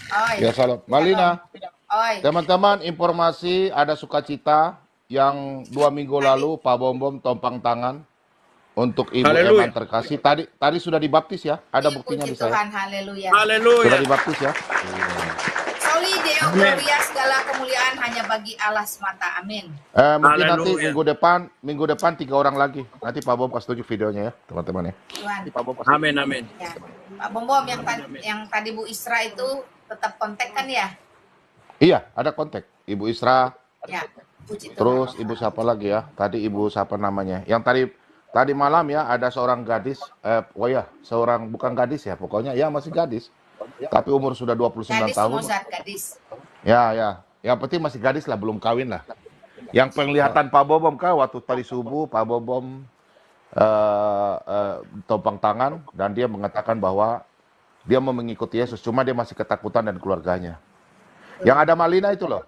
Oi. Ya salam. Malina, Oi. teman-teman, informasi ada sukacita yang 2 minggu lalu Pak Bom tompang tangan untuk Ibu Haleluya. Eman terkasih. Tadi sudah dibaptis ya, ada buktinya Puji di saya. Tuhan, haleluya. Sudah dibaptis ya. Soli Deo Gloria, segala kemuliaan hanya bagi Allah semata. Amin. Mungkin nanti Haleluya. minggu depan 3 orang lagi. Nanti Pak Bom kasih tunjuk videonya ya, teman-teman ya. Tuhan. Amin. Ya. Pak Bom yang tadi Bu Isra itu tetap kontak kan ya? Iya, ada kontak. Ibu Isra, Ya. Puji Tuhan. terus Ibu siapa lagi ya? Tadi Ibu siapa namanya? Yang tadi malam ya ada seorang gadis, seorang bukan gadis ya, pokoknya ya masih gadis. Tapi umur sudah 29 Gadis tahun. Mozart, gadis. Ya. Yang penting masih gadis lah, belum kawin lah. Yang penglihatan Pak Bom kah waktu tadi subuh Pak Bom tompang tangan dan dia mengatakan bahwa dia mau mengikuti Yesus, cuma dia masih ketakutan dan keluarganya. Yang ada Malina itu loh.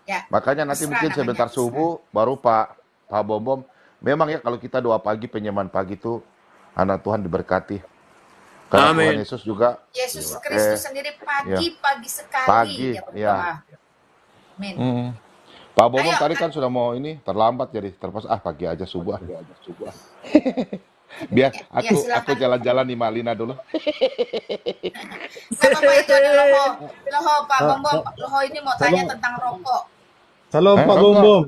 Ya. Makanya nanti Isra mungkin namanya, sebentar Isra. subuh baru Pak Bom. Memang ya kalau kita doa pagi, penyembahan pagi itu anak Tuhan diberkati. Karena Amin. Tuhan Yesus juga Yesus Kristus sendiri pagi sekali Pagi, dia ya. berdoa. Amin. Pak Bom Ayo, tadi kan sudah mau ini terlambat jadi terpaksa pagi aja subuh. Biar aku silakan. jalan-jalan di Malina dulu. Nggak apa-apa, itu ada loho Pak Bom. Loho ini mau tanya tentang rokok. Salam Pak Bom.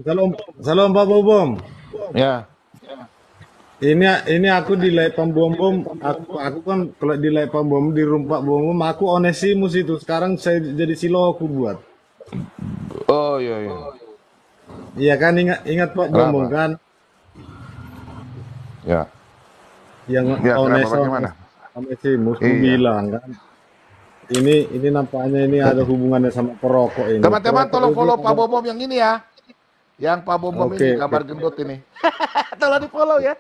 Salam Pak Bom. Ya. Ini aku di Lepam Bom. Aku kan kalau di Lepam Bom di rumah Bom, aku Onesimus itu. Sekarang saya jadi silo aku buat. Oh iya. Iya kan, ingat Pak Kenapa? Bom kan Ya. yang Ya, kenapa, bagaimana? Onesimus Iya. bilang kan. Ini nampaknya ini ada hubungannya sama perokok ini. Teman-teman Perokok tolong ini follow ada- Pak Bom yang ini ya. Yang Pak Bom Oke, ini gambar gendut ini. Tolong di follow ya.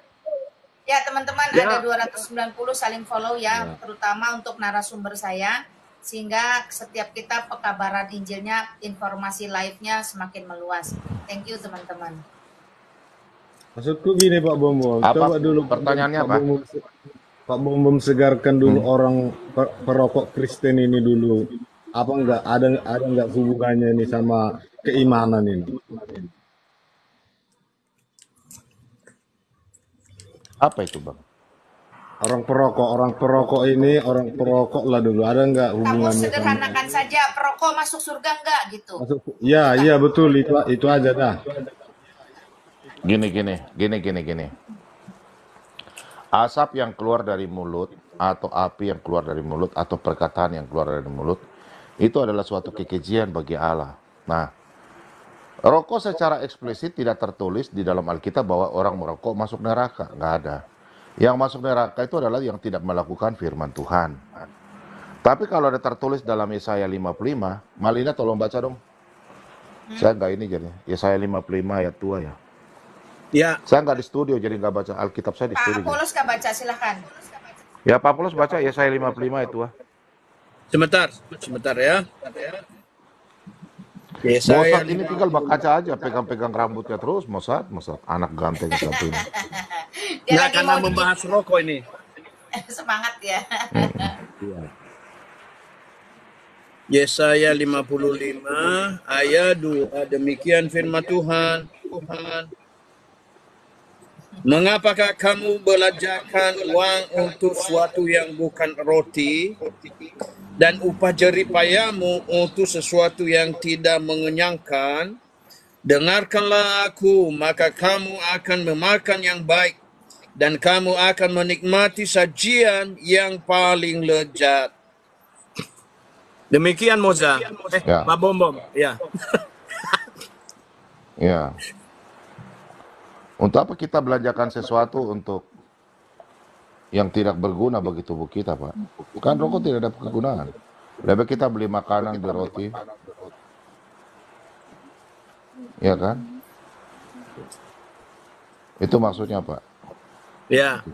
Ya teman-teman, Ya. ada 290 saling follow ya, terutama untuk narasumber saya, sehingga setiap kita pekabaran Injilnya, informasi live-nya semakin meluas. Thank you teman-teman. Maksudku gini Pak Bom. Apa Coba dulu pertanyaannya Pak apa? Pak Bom segarkan dulu orang perokok Kristen ini dulu. Apa enggak ada enggak hubungannya ini sama keimanan ini? Apa itu, Bang? Orang perokok ini orang perokok lah dulu. Ada enggak Kamu hubungannya sama? sederhanakan saja, perokok masuk surga enggak gitu. Iya betul itu aja dah. Gini. Asap yang keluar dari mulut, atau api yang keluar dari mulut, atau perkataan yang keluar dari mulut, itu adalah suatu kekejian bagi Allah. Nah, rokok secara eksplisit tidak tertulis di dalam Alkitab bahwa orang merokok masuk neraka. Nggak ada. Yang masuk neraka itu adalah yang tidak melakukan firman Tuhan. Tapi kalau ada tertulis dalam Yesaya 55, Malina tolong baca dong. Saya nggak ini jadi. Yesaya 55 ayat 2 ya. Ya, Saya nggak di studio jadi nggak baca Alkitab saya di Pak studio. Apolos kah baca, silahkan. Ya Pak Paulus baca Yesaya 55 ayat 2. sebentar ya. Yesaya Mosat ini tinggal baca aja, pegang-pegang rambutnya terus, Mosat, anak ganteng satu ini. Dia Nggak lagi karena mau membahas rokok ini. semangat ya. Iya. Yesaya 55 ayat 2. Demikian firman Tuhan. Mengapakah kamu belanjakan uang untuk sesuatu yang bukan roti, dan upah jeripayamu untuk sesuatu yang tidak mengenyangkan? Dengarkanlah aku, maka kamu akan memakan yang baik, dan kamu akan menikmati sajian yang paling lezat. Demikian Moza. Ya. Pak Bom. Ya. Ya. Untuk apa kita belanjakan sesuatu untuk yang tidak berguna bagi tubuh kita, Pak? Kan rokok tidak ada kegunaan. Lebih kita beli makanan, beli roti. Ya kan? Itu maksudnya, Pak. Ya.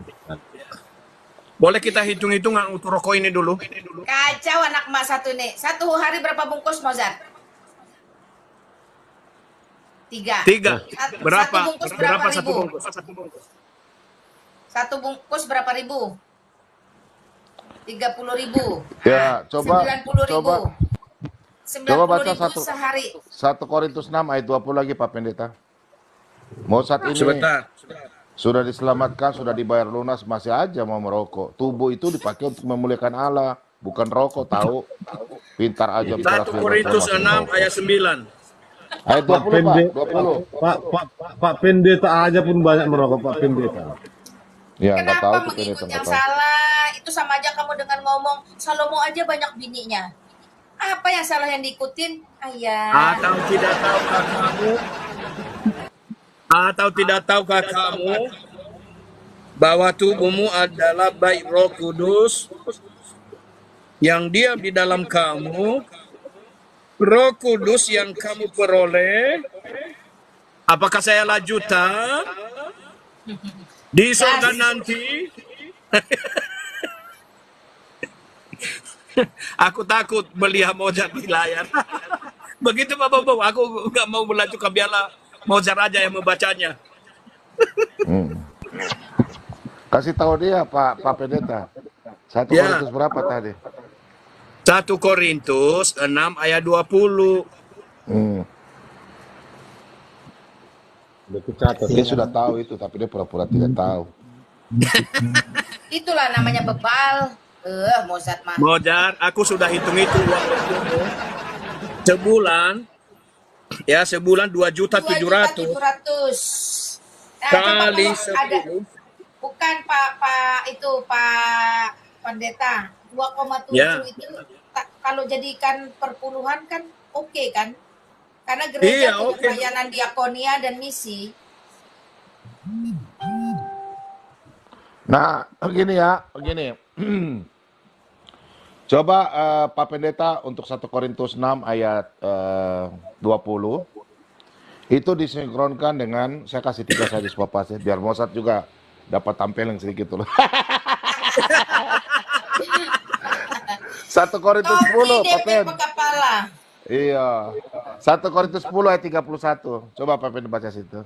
Boleh kita hitung-hitungan untuk rokok ini dulu? Kacau anak emak satu nih. Satu hari berapa bungkus Mozart? 3. Berapa? Satu bungkus Berapa berapa satu ribu? bungkus? Satu bungkus berapa ribu? 30.000. Ya, coba 90.000. 90.000 baca sehari. 1 Korintus 6 ayat 20 lagi, Pak Pendeta. Mosat ini Sebentar. sudah diselamatkan, sudah dibayar lunas, masih aja mau merokok. Tubuh itu dipakai untuk memuliakan Allah, bukan rokok, tahu? Pintar aja bicara 1 firman Korintus Tuhan, 6 masih ayat 9. ayat 20, Pak. 20. Pak Pendeta aja pun banyak merokok, Pak Pendeta. Ya, nggak tahu Kenapa tuh Pendeta, mengikut nggak yang tahu. salah? Itu sama aja kamu dengan ngomong Salomo aja banyak bininya. Apa yang salah yang diikutin? Ayah. Atau tidak tahukah kamu bahwa tubuhmu adalah bait Roh Kudus yang diam di dalam kamu, Roh Kudus yang kamu peroleh? Apakah saya lanjutan? Di surga nanti. Aku takut melihat Mozart di layar. Begitu Pak Bobo, aku nggak mau melanjutkan, biarlah Mozart aja yang membacanya. Kasih tahu dia, Pak Pendeta. 1 Ya. Korintus berapa tadi? 1 Korintus 6 ayat 20. Udah kecatat. Dia sudah tahu itu, tapi dia pura-pura tidak tahu. Itulah namanya bebal. Mozart mah. Mozart, aku sudah hitung-hitung uang untukmu. Sebulan 2.700.000 Nah, kali coba kalau ada 10. bukan Pak Pendeta 2,7 Ya. itu kalau jadikan perpuluhan kan oke kan? Karena Iya, gereja punya oke. pelayanan diakonia dan misi. Nah, begini. Coba Pak Pendeta untuk 1 Korintus 6 ayat 20 itu disinkronkan dengan, saya kasih 3 saja sepapasnya, biar Mozart juga dapat tampil yang sedikit dulu. 1 Korintus 10, Pak Pen. Kepala. Iya. 1 Korintus 10 ayat 31. Coba Pak Pen baca situ.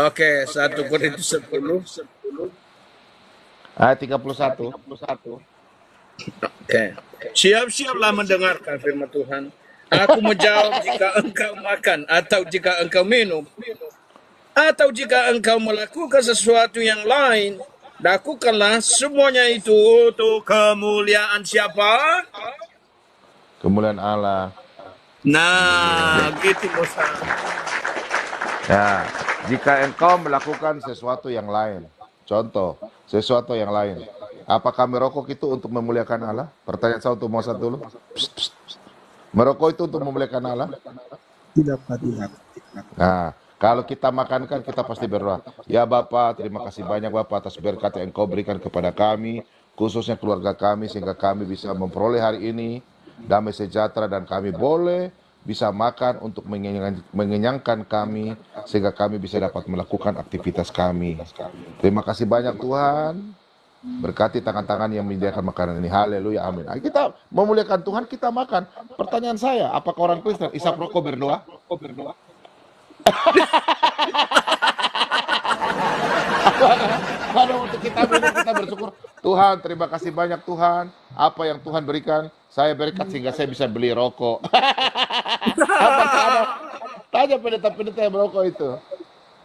Oke, 1 Korintus 10. Ayat 31. Oke. Siap-siaplah mendengarkan firman Tuhan. Aku menjawab, jika engkau makan atau jika engkau minum atau jika engkau melakukan sesuatu yang lain, lakukanlah semuanya itu untuk kemuliaan siapa? Kemuliaan Allah. Nah, gitu Ustaz. Ya, jika engkau melakukan sesuatu yang lain. Contoh, sesuatu yang lain. Apakah merokok itu untuk memuliakan Allah? Pertanyaan saya untuk Mosat dulu. Psst, psst, psst. Merokok itu untuk memuliakan Allah? Tidak, Pak, tidak. Nah, kalau kita makan kan kita pasti berdoa. Ya Bapak, terima kasih banyak Bapak atas berkat yang Engkau berikan kepada kami, khususnya keluarga kami, sehingga kami bisa memperoleh hari ini damai sejahtera dan kami boleh bisa makan untuk mengenyangkan kami, sehingga kami bisa dapat melakukan aktivitas kami. Terima kasih banyak Tuhan. Berkati tangan-tangan yang menyediakan makanan ini. Haleluya, amin. Nah, kita memuliakan Tuhan, kita makan. Pertanyaan saya, apakah orang Kristen isap rokok berdoa? Kalau untuk kita minum, kita bersyukur. Tuhan, terima kasih banyak Tuhan. Apa yang Tuhan berikan, saya berkat sehingga saya bisa beli rokok. Apakah ada? Tanya pendeta-pendeta yang merokok itu.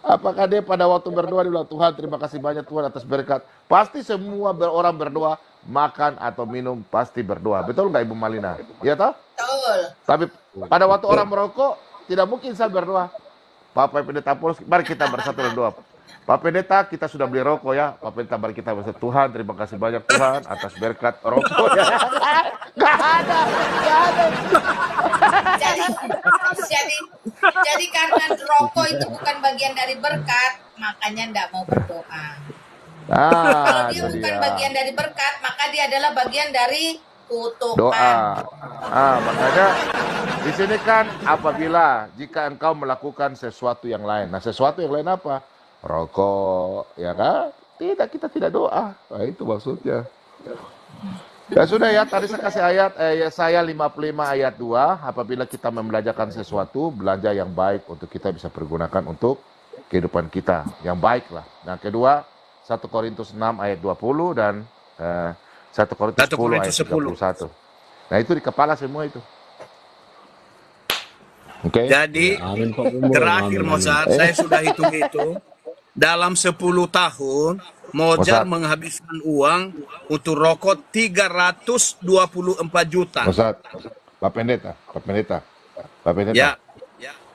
Apakah dia pada waktu berdoa dia bilang, Tuhan terima kasih banyak Tuhan atas berkat. Pasti semua orang berdoa, makan atau minum pasti berdoa. Betul nggak Ibu Malina? Iya toh? Betul. Tapi pada waktu orang merokok, tidak mungkin saya berdoa. Pak Pendeta Paulus, mari kita bersatu berdoa. Pak Pendeta, kita sudah beli rokok ya. Pak Pendeta, mari kita bersatu. Tuhan, terima kasih banyak Tuhan atas berkat rokok ya. Nggak ada. Jadi karena rokok itu bukan bagian dari berkat, makanya enggak mau berdoa. Kalau dia bukan bagian dari berkat, maka dia adalah bagian dari kutukan. Doa. Makanya di sini kan apabila jika engkau melakukan sesuatu yang lain. Nah, sesuatu yang lain apa? Rokok, ya kan? Tidak, kita tidak doa. Nah, itu maksudnya. Ya sudah ya, tadi saya kasih ayat Yesaya 55 ayat 2, apabila kita membelajarkan sesuatu, belanja yang baik untuk kita bisa pergunakan untuk kehidupan kita, yang baik lah. Nah, kedua, 1 Korintus 6 ayat 20 dan 1 Korintus 10 ayat 31. Nah, itu di kepala semua itu. Oke. Jadi, terakhir Mozart, saya sudah hitung-hitung, dalam 10 tahun, Mozart menghabiskan uang untuk rokok 324 juta. Mozart, Pak Pendeta. Ya.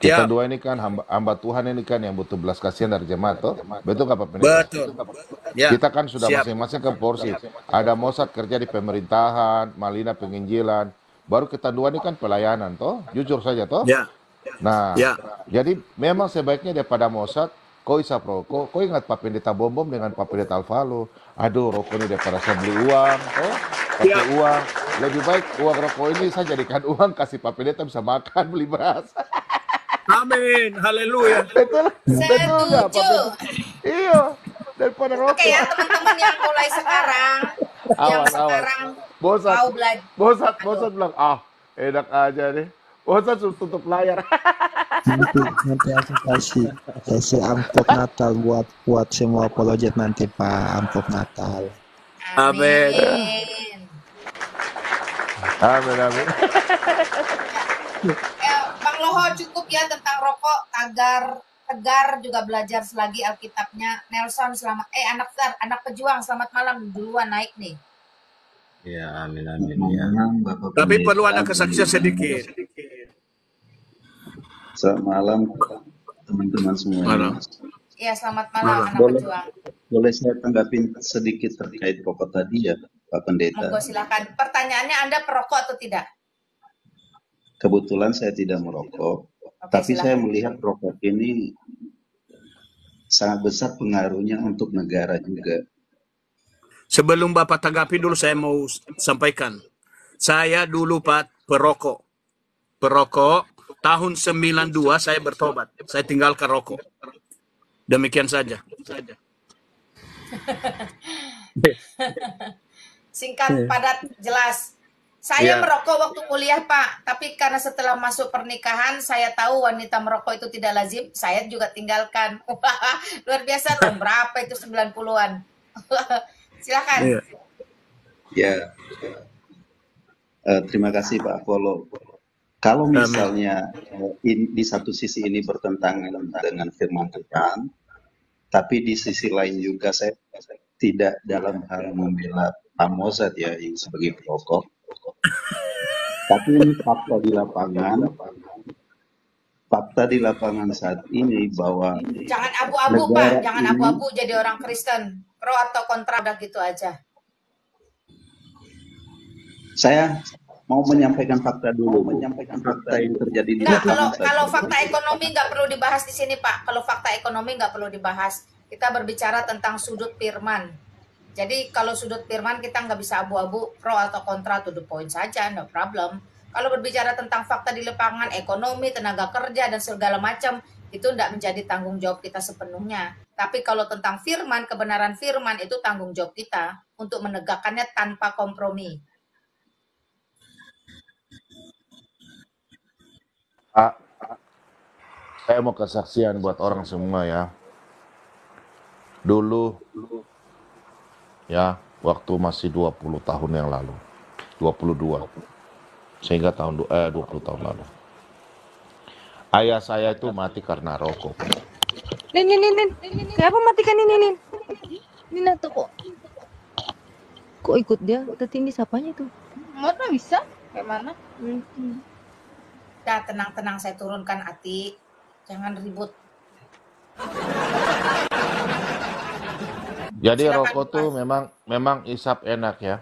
Kita dua ini kan hamba Tuhan ini kan yang butuh belas kasihan dari jemaat, toh? Betul nggak Pak Pendeta? Betul. Ya. Kita kan sudah masing-masing ke porsi. Ada Mozart kerja di pemerintahan, Malina penginjilan. Baru kita dua ini kan pelayanan, toh? Jujur saja, toh? Ya. Nah, jadi memang sebaiknya daripada Mozart, kau isap rokok, kau ingat Pak Pendeta Bom dengan Pak Pendeta Alvalo. Aduh, rokok ini daripada saya beli uang, pakai uang. Lebih baik uang rokok ini saya jadikan uang, kasih Pak Pendeta bisa makan, beli beras. Amin, haleluya. Betul nggak Pak Pendeta? Iya, daripada rokok. Oke ya teman-teman yang mulai sekarang, mau belajar. Bosat bilang, enak aja deh. Bosat suruh tutup layar. Nanti aku kasih amplop Natal buat semua apologet nanti Pak, amplop Natal. Amin. Bang Loho cukup ya tentang rokok. Tegar juga belajar selagi Alkitabnya. Nelson selamat. Anak pejuang selamat malam, duluan naik nih. Ya, amin ya. Tapi perlu ada kesaksian sedikit. Selamat malam teman-teman semua. Iya, selamat malam anak pejuang. Boleh saya tanggapin sedikit terkait rokok tadi ya, Pak Pendeta? Monggo silakan. Pertanyaannya Anda perokok atau tidak? Kebetulan saya tidak merokok, tapi silakan. Saya melihat rokok ini sangat besar pengaruhnya untuk negara juga. Sebelum Bapak tanggapi dulu, saya mau sampaikan. Saya dulu Pak perokok. Tahun 92 saya bertobat. Saya tinggalkan rokok. Demikian saja. Singkat, padat, jelas. Saya merokok waktu kuliah Pak. Tapi karena setelah masuk pernikahan, saya tahu wanita merokok itu tidak lazim. Saya juga tinggalkan. Luar biasa, tahun berapa itu 90-an. Silakan. Ya. Terima kasih Pak Apollo. Kalau misalnya di satu sisi ini bertentangan dengan firman Tuhan, tapi di sisi lain juga saya tidak dalam hal membela Pak Mozart ya yang sebagai perokok. Tapi ini fakta di lapangan. fakta di lapangan saat ini bahwa Jangan abu-abu, Pak. negara Jangan ini, abu-abu jadi orang Kristen. Pro atau kontra, udah gitu aja. saya mau menyampaikan fakta dulu, fakta yang terjadi di Enggak, lapangan saat kalau ini. fakta ekonomi nggak perlu dibahas di sini, Pak. Kalau fakta ekonomi nggak perlu dibahas. Kita berbicara tentang sudut firman. Jadi kalau sudut firman kita nggak bisa abu-abu pro atau kontra, to the point saja, no problem. Kalau berbicara tentang fakta di lapangan, ekonomi, tenaga kerja, dan segala macam, itu tidak menjadi tanggung jawab kita sepenuhnya. Tapi kalau tentang firman, kebenaran firman, itu tanggung jawab kita untuk menegakkannya tanpa kompromi. Pak, saya mau kesaksian buat orang semua ya. Dulu ya, waktu masih 20 tahun yang lalu, 22, sehingga 20 tahun lalu. Ayah saya itu mati karena rokok. Lin. Kenapa matikan ini, Lin? Nina tuh kok ikut dia? Tadi ini siapanya tuh? Mana bisa? Kayak mana? Udah, tenang-tenang, saya turunkan hati. Jangan ribut. Jadi Silakan, rokok tuh memang isap enak ya.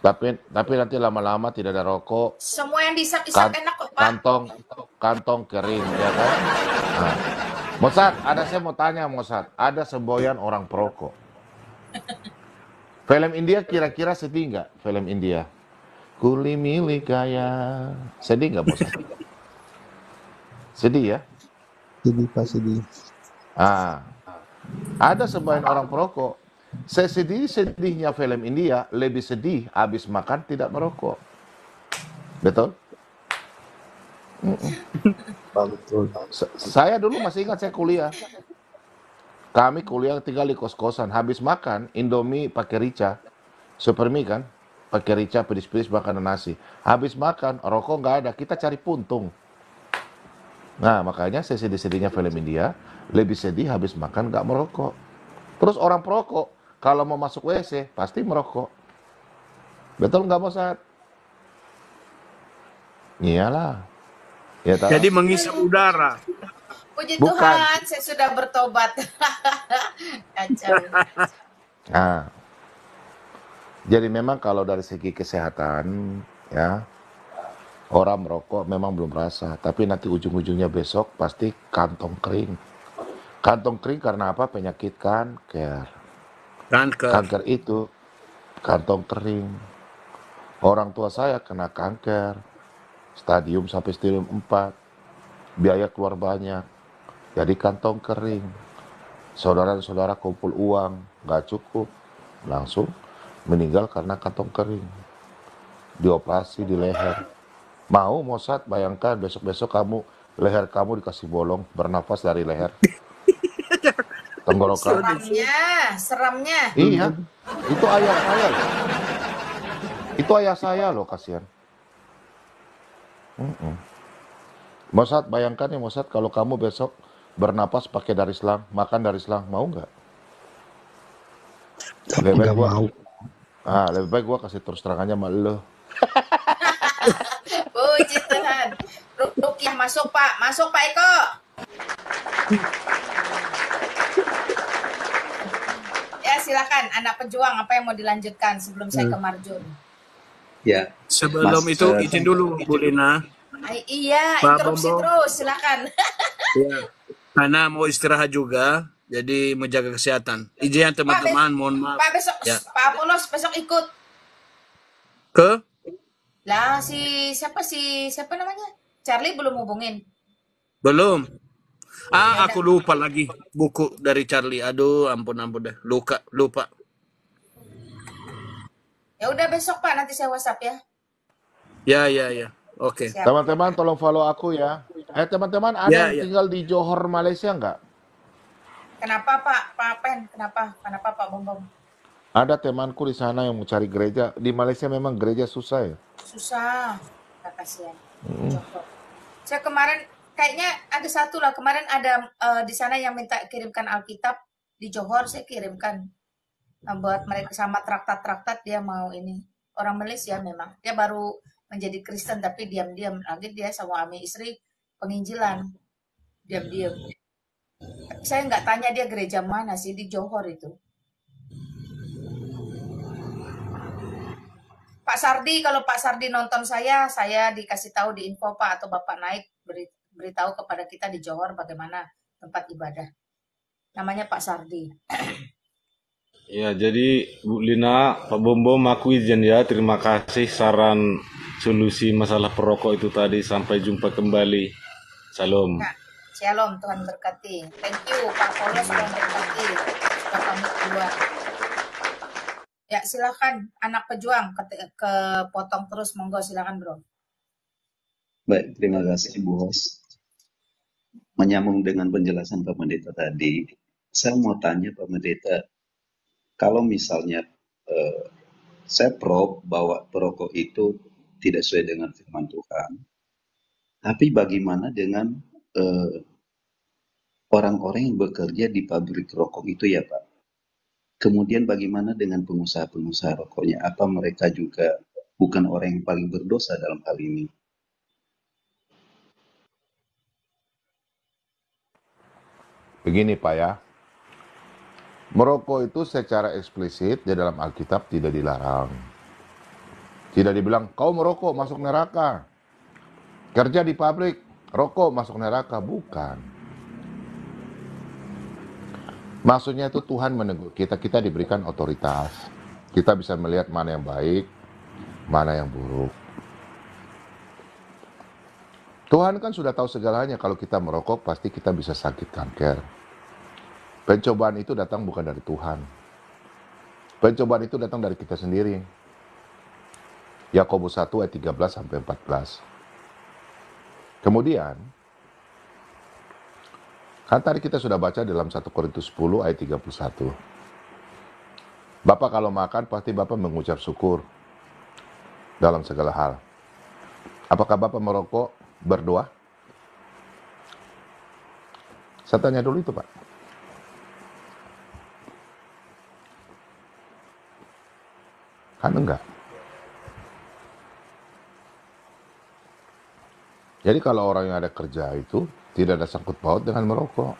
Tapi nanti lama-lama tidak ada rokok, Semua yang disap-isap enak kok, Pak. kantong kering ya kan. Nah, Mosat, saya mau tanya Mosat, ada semboyan orang perokok. Film India kira-kira sedih nggak? Film India. Kuli milik kaya. Sedih nggak Mosat? Sedih ya? Sedih Pak, sedih. Ada semboyan orang perokok. Sesedih-sedihnya film India, lebih sedih habis makan tidak merokok. Betul? Betul. Saya dulu masih ingat saya kuliah. Kami kuliah tinggal di kos-kosan. Habis makan, Indomie pakai rica. Super mie kan? Pakai rica, pedis-pedis makan nasi. Habis makan, rokok nggak ada. Kita cari puntung. Nah, makanya saya sedih-sedihnya film India, lebih sedih habis makan nggak merokok. Terus orang perokok, kalau mau masuk WC, pasti merokok. Betul nggak, Mosat? Iyalah. Ya, tahu? Jadi menghisap udara. Puji Bukan. Tuhan, saya sudah bertobat. Kacau. Nah, jadi memang kalau dari segi kesehatan, ya, orang merokok memang belum rasa. Tapi nanti ujung-ujungnya besok pasti kantong kering. Kantong kering karena apa? Penyakit kanker. Kanker itu kantong kering. Orang tua saya kena kanker, stadium sampai stadium 4, biaya keluar banyak, jadi kantong kering. Saudara-saudara kumpul uang, nggak cukup, langsung meninggal karena kantong kering. Dioperasi di leher. Mau Mosat, bayangkan besok-besok leher kamu dikasih bolong, bernafas dari leher. Tenggorokan. Seramnya. Iya, itu ayah saya loh. Itu ayah saya loh, kasihan. Mosat, bayangkan ya Mosat, kalau kamu besok bernapas pakai dari selang, makan dari selang, mau nggak? Lebih baik gua kasih terus terangannya sama lo. Puji Tuhan. Rukiah masuk Pak Eko. Ya silakan, anak pejuang, apa yang mau dilanjutkan sebelum saya ke Marjun? Ya. Sebelum itu izin dulu Bu Lina. Iya, Pak interupsi Bombo. terus, silakan. Ya. Karena mau istirahat juga, jadi menjaga kesehatan. Izin teman-teman, mohon maaf. Pak besok, Ya. Pak Apolos besok ikut. Ke? Lah siapa namanya? Charlie belum hubungin. Belum. Aku lupa lagi buku dari Charlie. Aduh, ampun deh. Lupa. Ya udah besok Pak, nanti saya WhatsApp ya. Ya. Oke. Siap. Teman-teman tolong follow aku ya. Teman-teman ada Ya, yang tinggal di Johor, Malaysia nggak? Kenapa Pak Pen? Kenapa Pak Bom? Ada temanku di sana yang mau cari gereja. Di Malaysia memang gereja susah ya. Susah. Kasihan. Saya kemarin kayaknya ada satu lah. Kemarin ada di sana yang minta kirimkan Alkitab di Johor, saya kirimkan. Buat mereka sama traktat dia mau ini. Orang Malaysia memang. Dia baru menjadi Kristen tapi diam-diam lagi dia sama istri penginjilan, diam-diam. Saya nggak tanya dia gereja mana sih, di Johor itu. Pak Sardi, kalau Pak Sardi nonton saya dikasih tahu di info Pak, atau Bapak naik beritahu kepada kita di Johor bagaimana tempat ibadah. Namanya Pak Sardi. Ya, jadi Bu Lina, Pak Bombo, aku izin ya. Terima kasih saran solusi masalah perokok itu tadi. Sampai jumpa kembali. Salam. Nah, shalom, Tuhan berkati. Thank you Pak Polos, Tuhan berkati. Sudah pamit keluar. Ya, silakan anak pejuang ke potong terus, monggo silakan bro. Baik, terima kasih Bu Host. Menyambung dengan penjelasan Pak Pendeta tadi, saya mau tanya Pak Pendeta, kalau misalnya saya bahwa perokok itu tidak sesuai dengan firman Tuhan, tapi bagaimana dengan orang-orang yang bekerja di pabrik rokok itu ya Pak? Kemudian bagaimana dengan pengusaha-pengusaha rokoknya? Apa mereka juga bukan orang yang paling berdosa dalam hal ini? Begini Pak ya, merokok itu secara eksplisit di dalam Alkitab tidak dilarang. Tidak dibilang, kau merokok masuk neraka. Kerja di pabrik, rokok masuk neraka. Bukan. Maksudnya itu Tuhan menegur kita diberikan otoritas. Kita bisa melihat mana yang baik, mana yang buruk. Tuhan kan sudah tahu segalanya, kalau kita merokok pasti kita bisa sakit kanker. Pencobaan itu datang bukan dari Tuhan. Pencobaan itu datang dari kita sendiri. Yakobus 1 ayat 13-14. Kemudian, kan tadi kita sudah baca dalam 1 Korintus 10 ayat 31. Bapak kalau makan pasti Bapak mengucap syukur dalam segala hal. Apakah Bapak merokok berdoa? Saya tanya dulu itu Pak. Kan enggak. Jadi kalau orang yang ada kerja itu tidak ada sangkut paut dengan merokok.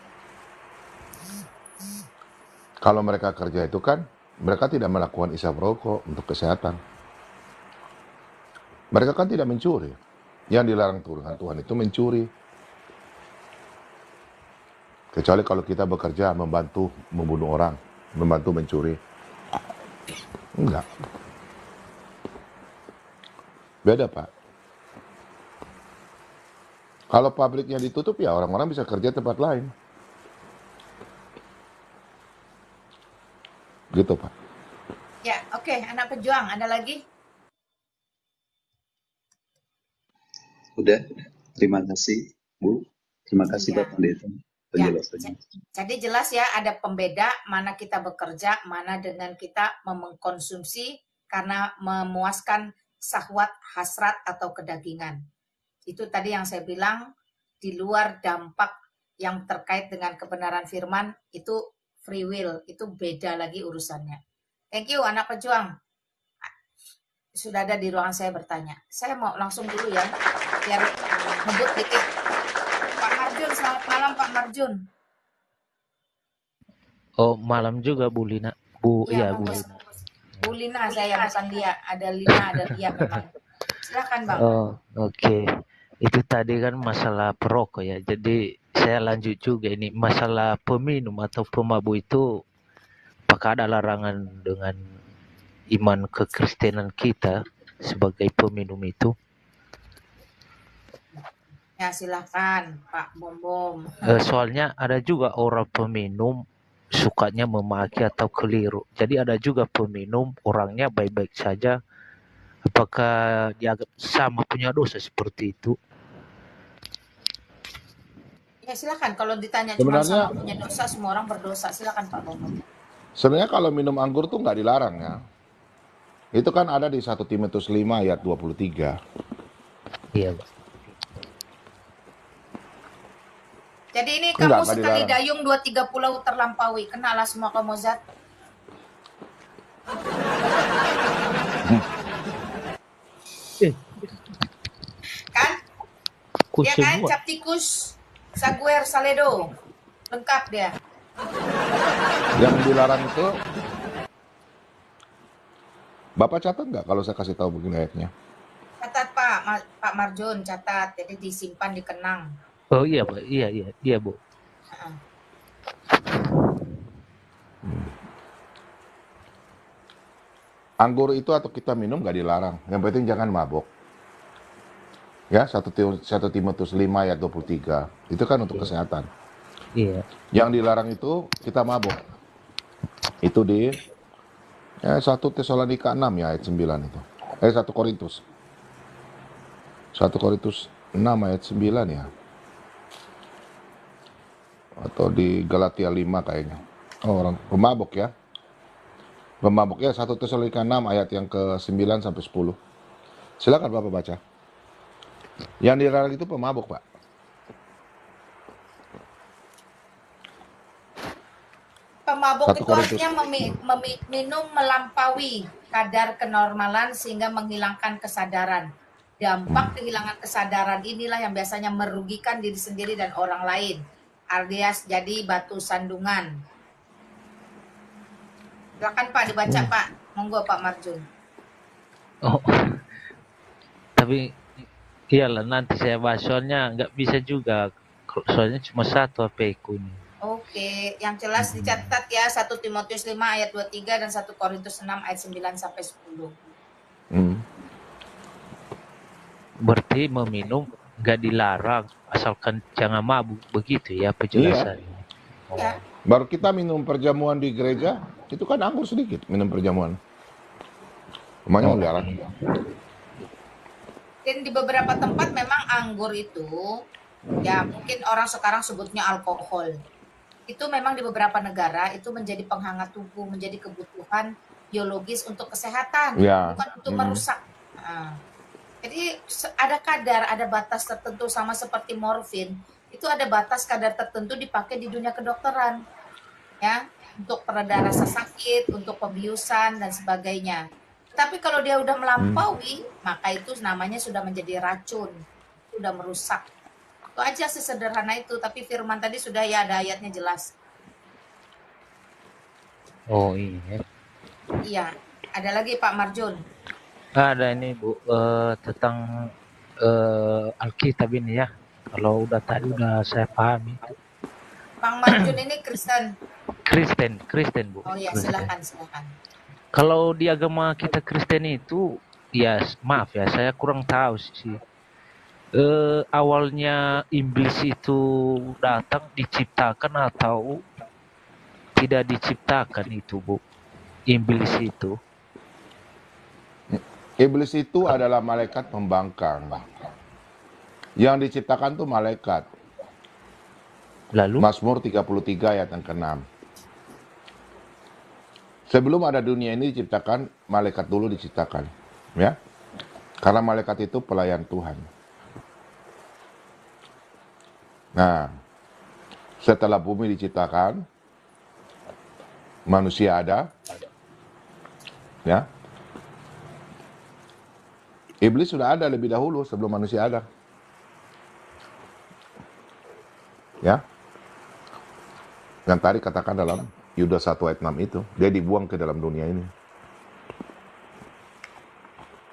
Kalau mereka kerja itu kan, mereka tidak melakukan isap rokok untuk kesehatan. Mereka kan tidak mencuri. Yang dilarang Tuhan itu mencuri. Kecuali kalau kita bekerja membantu membunuh orang, membantu mencuri. Enggak. Beda Pak. Kalau pabriknya ditutup ya orang-orang bisa kerja tempat lain. Gitu Pak. Ya, oke, anak pejuang, ada lagi? Udah, terima kasih Bu. Terima kasih Iya. Pak Pendeta penjelasannya. Jadi jelas ya, ada pembeda mana kita bekerja, mana dengan kita mengkonsumsi karena memuaskan syahwat, hasrat, atau kedagingan. Itu tadi yang saya bilang, di luar dampak yang terkait dengan kebenaran firman, itu free will, itu beda lagi urusannya. Thank you, anak pejuang. Sudah ada di ruangan saya bertanya. Saya mau langsung dulu ya, biar ngebut dikit. Pak Marjun, selamat malam Pak Marjun. Oh, malam juga Bu Lina. Iya, Bu Lina. Lina. Bu Lina saya, bukan dia. Ada Lina, ada dia memang. Silakan Bang. Oh, oke. Itu tadi kan masalah perokok ya. Jadi saya lanjut juga ini. Masalah peminum atau pemabuk itu, apakah ada larangan dengan iman kekristenan kita sebagai peminum itu? Ya silakan Pak Bom. Soalnya ada juga orang peminum sukanya memaki atau keliru. Jadi ada juga peminum orangnya baik-baik saja. Apakah dianggap sama punya dosa seperti itu? Ya silakan, kalau ditanya cuma sama punya dosa, semua orang berdosa. Silakan Pak Bom. Sebenarnya kalau minum anggur tuh nggak dilarang ya. Itu kan ada di 1 Timotius 5 ayat 23. Iya Pak. Jadi ini kamu sekali dayung 2-3 pulau terlampaui. Kenalah semua kamu zat. Kan? tikus Ya kan, semua. cap tikus, saguer, saledo. Lengkap dia. Yang dilarang itu, Bapak catat nggak kalau saya kasih tahu begini ayatnya? Catat Pak Marjon, catat. Jadi disimpan, dikenang. Oh iya Pak, iya Bu. Heeh. Anggur itu atau kita minum nggak dilarang. Yang penting jangan mabok. Ya, 1 Timotius 5 ayat 23. Itu kan untuk kesehatan. Iya. Yang dilarang itu kita mabok. Itu di 1 Tesalonika 6 ya ayat 9 itu. 1 Korintus. 1 Korintus 6 ayat 9 ya. Atau di Galatia 5 kayaknya. Oh, orang pemabok ya. Pemabok ya 1 Tesalonika 6 ayat yang ke-9 sampai 10. Silakan Bapak baca. Yang dilarang itu pemabok, Pak. Pemabok 1 itu Korintus. artinya minum melampaui kadar kenormalan sehingga menghilangkan kesadaran. Dampak kehilangan kesadaran inilah yang biasanya merugikan diri sendiri dan orang lain, alias jadi batu sandungan. Silakan Pak dibaca Pak, monggo Pak Marjun. Oh, tapi iyalah nanti saya bahas soalnya nggak bisa juga. Soalnya cuma satu HP-ku nih. Oke, yang jelas dicatat ya 1 Timotius 5 ayat 23 dan 1 Korintus 6 ayat 9 sampai 10. Berarti meminum nggak dilarang, asalkan jangan mabuk, begitu ya penjelasannya. Iya. Ya. Baru kita minum perjamuan di gereja, itu kan anggur sedikit minum perjamuan. Namanya dilarang. Dan di beberapa tempat memang anggur itu, ya mungkin orang sekarang sebutnya alkohol. Itu memang di beberapa negara itu menjadi penghangat tubuh, menjadi kebutuhan biologis untuk kesehatan, Ya. bukan untuk merusak. Nah, jadi ada kadar, ada batas tertentu sama seperti morfin. Itu ada batas kadar tertentu dipakai di dunia kedokteran, ya, untuk pereda rasa sakit, untuk pembiusan dan sebagainya. Tapi kalau dia udah melampaui, maka itu namanya sudah menjadi racun, sudah merusak. Itu aja sesederhana itu, tapi firman tadi sudah ya ada ayatnya jelas. Oh iya. Iya, ada lagi Pak Marjun. Ada ini Bu, tentang Alkitab ini ya. Kalau udah tadi udah saya pahami. Bang Marjun ini Kristen. Kristen Bu. Oh iya, Kristen. silakan. Kalau di agama kita Kristen itu, ya maaf ya, saya kurang tahu sih. Awalnya iblis itu datang diciptakan atau tidak diciptakan itu Bu? Iblis itu. Iblis itu adalah malaikat pembangkang. Yang diciptakan tuh malaikat. Lalu? Mazmur 33 ayat yang ke-6. Sebelum ada dunia ini diciptakan, malaikat dulu diciptakan. Ya. Karena malaikat itu pelayan Tuhan. Nah, setelah bumi diciptakan, manusia ada. Ya. Iblis sudah ada lebih dahulu sebelum manusia ada. Ya. Yang tadi katakan dalam Yudas 1 ayat 6 itu, dia dibuang ke dalam dunia ini.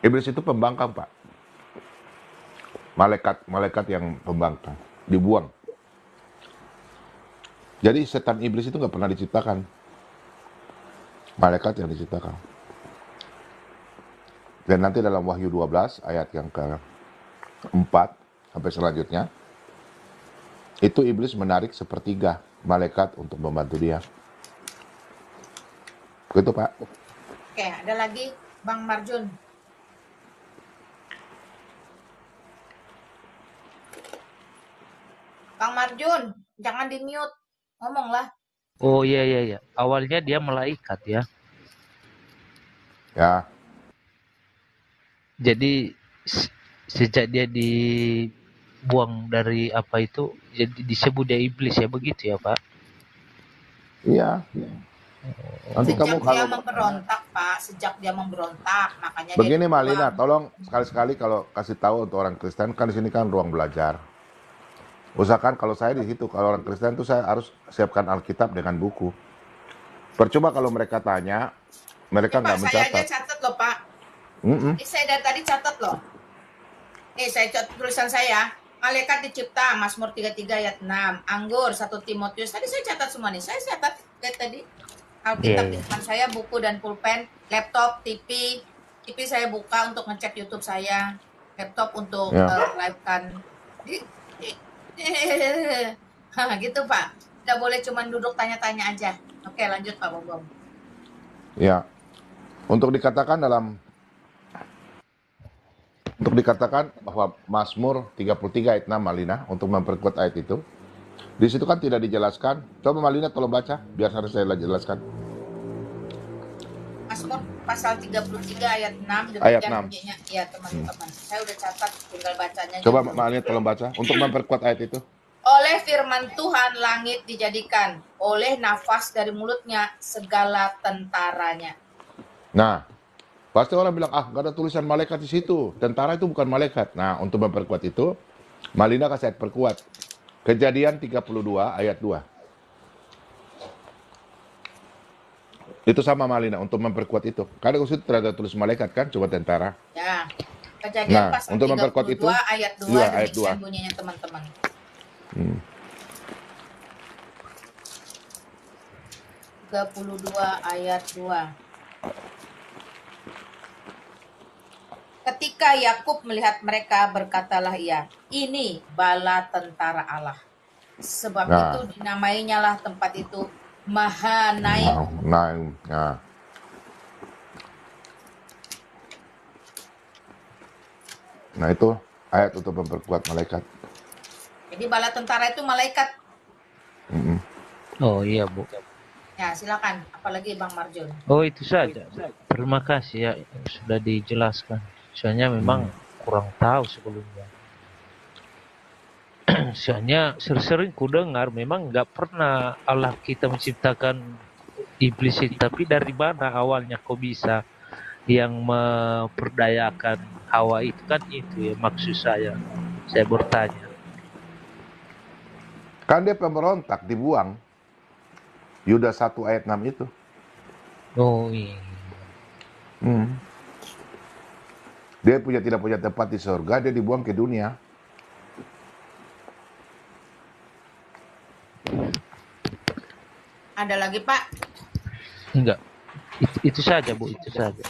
Iblis itu pembangkang, Pak. Malaikat yang pembangkang, dibuang. Jadi setan iblis itu nggak pernah diciptakan. Malaikat yang diciptakan. Dan nanti dalam Wahyu 12 ayat yang ke-4 sampai selanjutnya, itu iblis menarik sepertiga malaikat untuk membantu dia. Begitu Pak. Oke, ada lagi Bang Marjun. Bang Marjun, jangan di-mute. Ngomonglah. Oh iya. Awalnya dia malaikat ya. Ya. Jadi sejak dia dibuang dari apa itu, jadi disebut dia iblis ya, begitu ya Pak? Iya. Nanti Sejak kamu dia kalau memberontak, Pak. Sejak dia memberontak, makanya begini dia Malina, tolong sekali-sekali kalau kasih tahu untuk orang Kristen, kan di sini kan ruang belajar. Usahakan kalau saya di situ, kalau orang Kristen itu saya harus siapkan Alkitab dengan buku. Percuma kalau mereka tanya, mereka Pak, nggak saya aja mencatat. catat loh, Pak. Mm-mm. Saya dari tadi catat loh. Saya catat tulisan saya. Malaikat dicipta, Mazmur 33 ayat 6. Anggur, 1 Timotius. Tadi saya catat semua nih. Saya catat dari tadi. Alkitab di depan saya, buku dan pulpen, laptop, TV. TV saya buka untuk ngecek YouTube saya. Laptop untuk Ya. live-kan. Gitu, Pak. Nggak boleh cuma duduk tanya-tanya aja. Oke, lanjut Pak Bobom. Ya, untuk dikatakan bahwa Mazmur 33 ayat 6 Malina untuk memperkuat ayat itu. Di situ kan tidak dijelaskan. Coba Malina tolong baca biar harus saya jelaskan. Mazmur pasal 33 ayat 6 Ayat demikian 6. bunyinya. Ya, teman-teman. Saya udah catat, tinggal bacanya aja Coba dulu. Malina tolong baca untuk memperkuat ayat itu. Oleh firman Tuhan langit dijadikan, oleh nafas dari mulutnya segala tentaranya. Nah, pasti orang bilang, nggak ada tulisan malaikat di situ. Tentara itu bukan malaikat. Nah, untuk memperkuat itu, Malina kasih ayat perkuat. Kejadian 32 ayat 2. Itu sama Malina untuk memperkuat itu. Karena di situ tidak ada tulis malaikat kan, cuma tentara. Ya. Kejadian Nah, pasal untuk memperkuat 32 itu, ayat 2 iya, ayat demikian 2. bunyinya teman-teman. 32 ayat 2. Ketika Yakub melihat mereka, berkatalah ia, ini bala tentara Allah. Sebab Nah. itu dinamainya lah tempat itu Mahanaim. Nah. Nah, itu ayat untuk memperkuat malaikat. Jadi bala tentara itu malaikat. Mm-mm. Oh iya, Bu. Ya, silakan. Apalagi Bang Marjon. Oh, itu saja. Terima kasih ya sudah dijelaskan. Soalnya memang kurang tahu sebelumnya. Soalnya sering ku dengar memang nggak pernah Allah kita menciptakan iblis itu, tapi dari mana awalnya kok bisa yang memperdayakan Hawa itu kan itu ya maksud saya bertanya. Kan dia pemberontak, dibuang. Yudas 1 ayat 6 itu. Oh iya. Dia tidak punya tempat di surga, dia dibuang ke dunia. Ada lagi, Pak? Enggak. Itu saja, Bu, itu saja.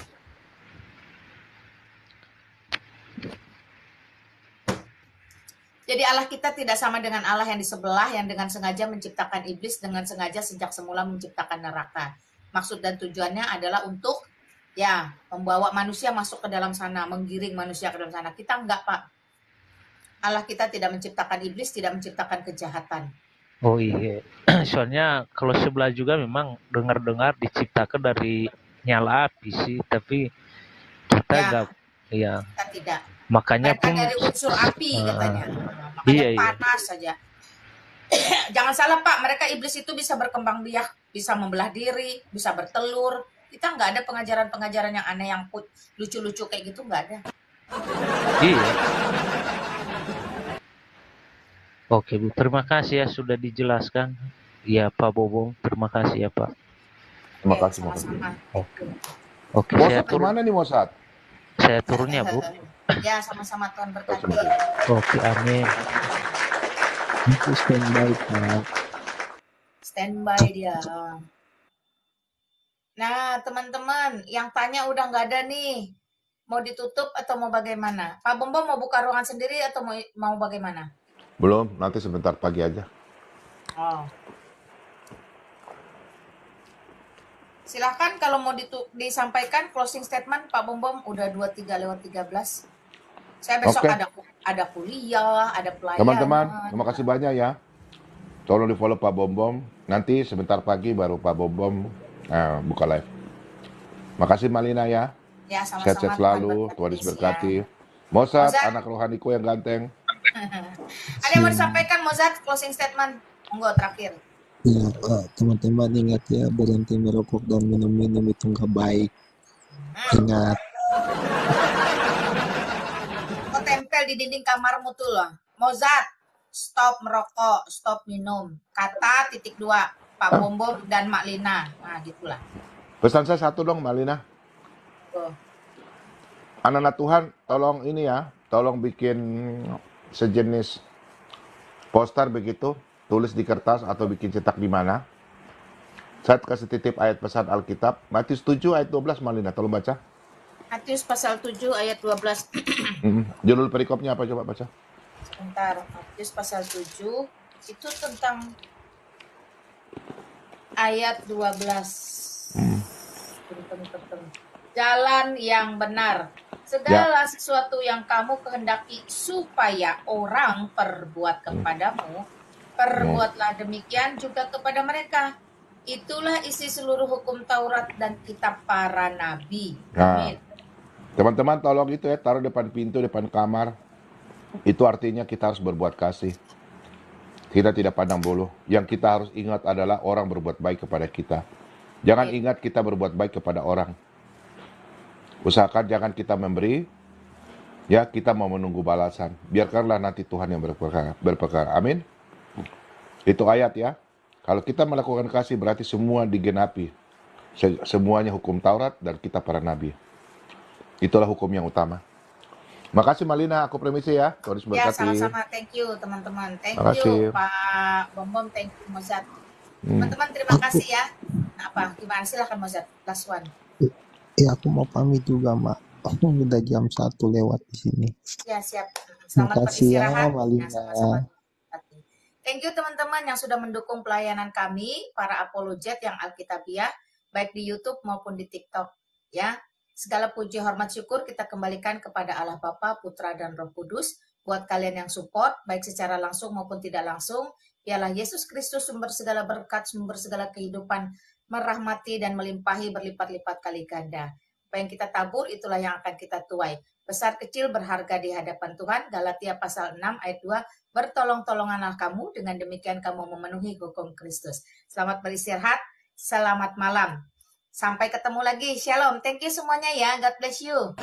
Jadi Allah kita tidak sama dengan Allah yang di sebelah yang dengan sengaja menciptakan iblis, dengan sengaja sejak semula menciptakan neraka. Maksud dan tujuannya adalah untuk ya membawa manusia masuk ke dalam sana, menggiring manusia ke dalam sana. Kita enggak, Pak. Allah kita tidak menciptakan iblis, tidak menciptakan kejahatan. Oh iya. Soalnya kalau sebelah juga memang dengar-dengar diciptakan dari nyala api sih, tapi kita enggak ya. Kita tidak. Makanya Mereka pun dari unsur api katanya. Makanya iya. panas saja. Jangan salah, Pak, mereka iblis itu bisa berkembang biak, bisa membelah diri, bisa bertelur. Kita nggak ada pengajaran-pengajaran yang aneh, yang lucu-lucu kayak gitu, nggak ada. Iya. Oke, Bu, terima kasih ya sudah dijelaskan. Ya, Pak Bobong, terima kasih ya, Pak. Terima kasih. Sama-sama. Oke, Mosat kemana nih, Mosat? Saya turun ya, Bu. Ya, sama-sama, Tuhan berkati. Oke, amin. Itu standby, Pak. Standby dia. Nah, teman-teman, yang tanya udah nggak ada nih. Mau ditutup atau mau bagaimana? Pak Bombo mau buka ruangan sendiri atau mau bagaimana? Belum, nanti sebentar pagi aja. Oh. Silahkan kalau mau disampaikan closing statement, Pak Bombom udah 23:13. Saya besok ada kuliah, ada pelayanan. Teman-teman, terima kasih banyak ya. Tolong di follow Pak Bombom. Nanti sebentar pagi baru Pak Bombom buka live. Makasih Malina ya. Ya, sama-sama. Sehat-sehat selalu, Tuhan Yesus berkati. Mozart, anak rohaniku yang ganteng. Ada yang mau disampaikan, Mozart, closing statement? Monggo terakhir. Ya, Pak, teman-teman ingat ya, berhenti merokok dan minum-minum itu nggak baik. Ingat. Kok tempel di dinding kamarmu tuh loh. Mozart, stop merokok, stop minum. Kata titik 2, Pak Bom Bom dan Mak Lina. Nah, gitulah. Pesan saya satu dong, Mbak Lina. Tuh. Anak-anak Tuhan, tolong ini ya, tolong bikin sejenis poster begitu, tulis di kertas atau bikin cetak di mana. Saya kasih titip ayat pesan Alkitab, Matius 7 ayat 12, Malina, tolong baca. Matius pasal 7 ayat 12. Judul perikopnya apa, coba baca. Sebentar, Matius pasal 7 itu tentang ayat 12. Jalan yang benar. Segala sesuatu yang kamu kehendaki supaya orang perbuat kepadamu, perbuatlah demikian juga kepada mereka. Itulah isi seluruh hukum Taurat dan kitab para nabi. Amin. Teman-teman tolong itu ya, taruh depan pintu, depan kamar. Itu artinya kita harus berbuat kasih. Kita tidak pandang bulu. Yang kita harus ingat adalah orang berbuat baik kepada kita. Jangan ingat kita berbuat baik kepada orang. Usahakan jangan kita memberi, ya kita mau menunggu balasan. Biarkanlah nanti Tuhan yang berperkara. Amin. Itu ayat ya. Kalau kita melakukan kasih berarti semua digenapi. Semuanya hukum Taurat dan kitab para nabi. Itulah hukum yang utama. Makasih Malina, aku permisi ya. Tuhan Ya, berkati. sama-sama. Thank you teman-teman. Thank Makasih. you Pak Bom Bom. Thank you Mozart. Teman-teman terima kasih ya. Nah, apa? Gimana? Silahkan Mozart. Last one. Ya aku mau pamit juga, Mak. Udah jam 1 lewat di sini. Ya, siap. Selamat Makasih ya, beristirahat. Malina. sama-sama. Thank you teman-teman yang sudah mendukung pelayanan kami, para apologet yang Alkitabiah, baik di YouTube maupun di TikTok. Ya, segala puji, hormat, syukur kita kembalikan kepada Allah Bapa, Putra, dan Roh Kudus. Buat kalian yang support, baik secara langsung maupun tidak langsung, ialah Yesus Kristus sumber segala berkat, sumber segala kehidupan, merahmati dan melimpahi berlipat-lipat kali ganda. Apa yang kita tabur, itulah yang akan kita tuai. Besar kecil berharga di hadapan Tuhan. Galatia pasal 6 ayat 2, bertolong-tolonganlah kamu, dengan demikian kamu memenuhi hukum Kristus. Selamat beristirahat, selamat malam. Sampai ketemu lagi, shalom. Thank you semuanya ya, God bless you.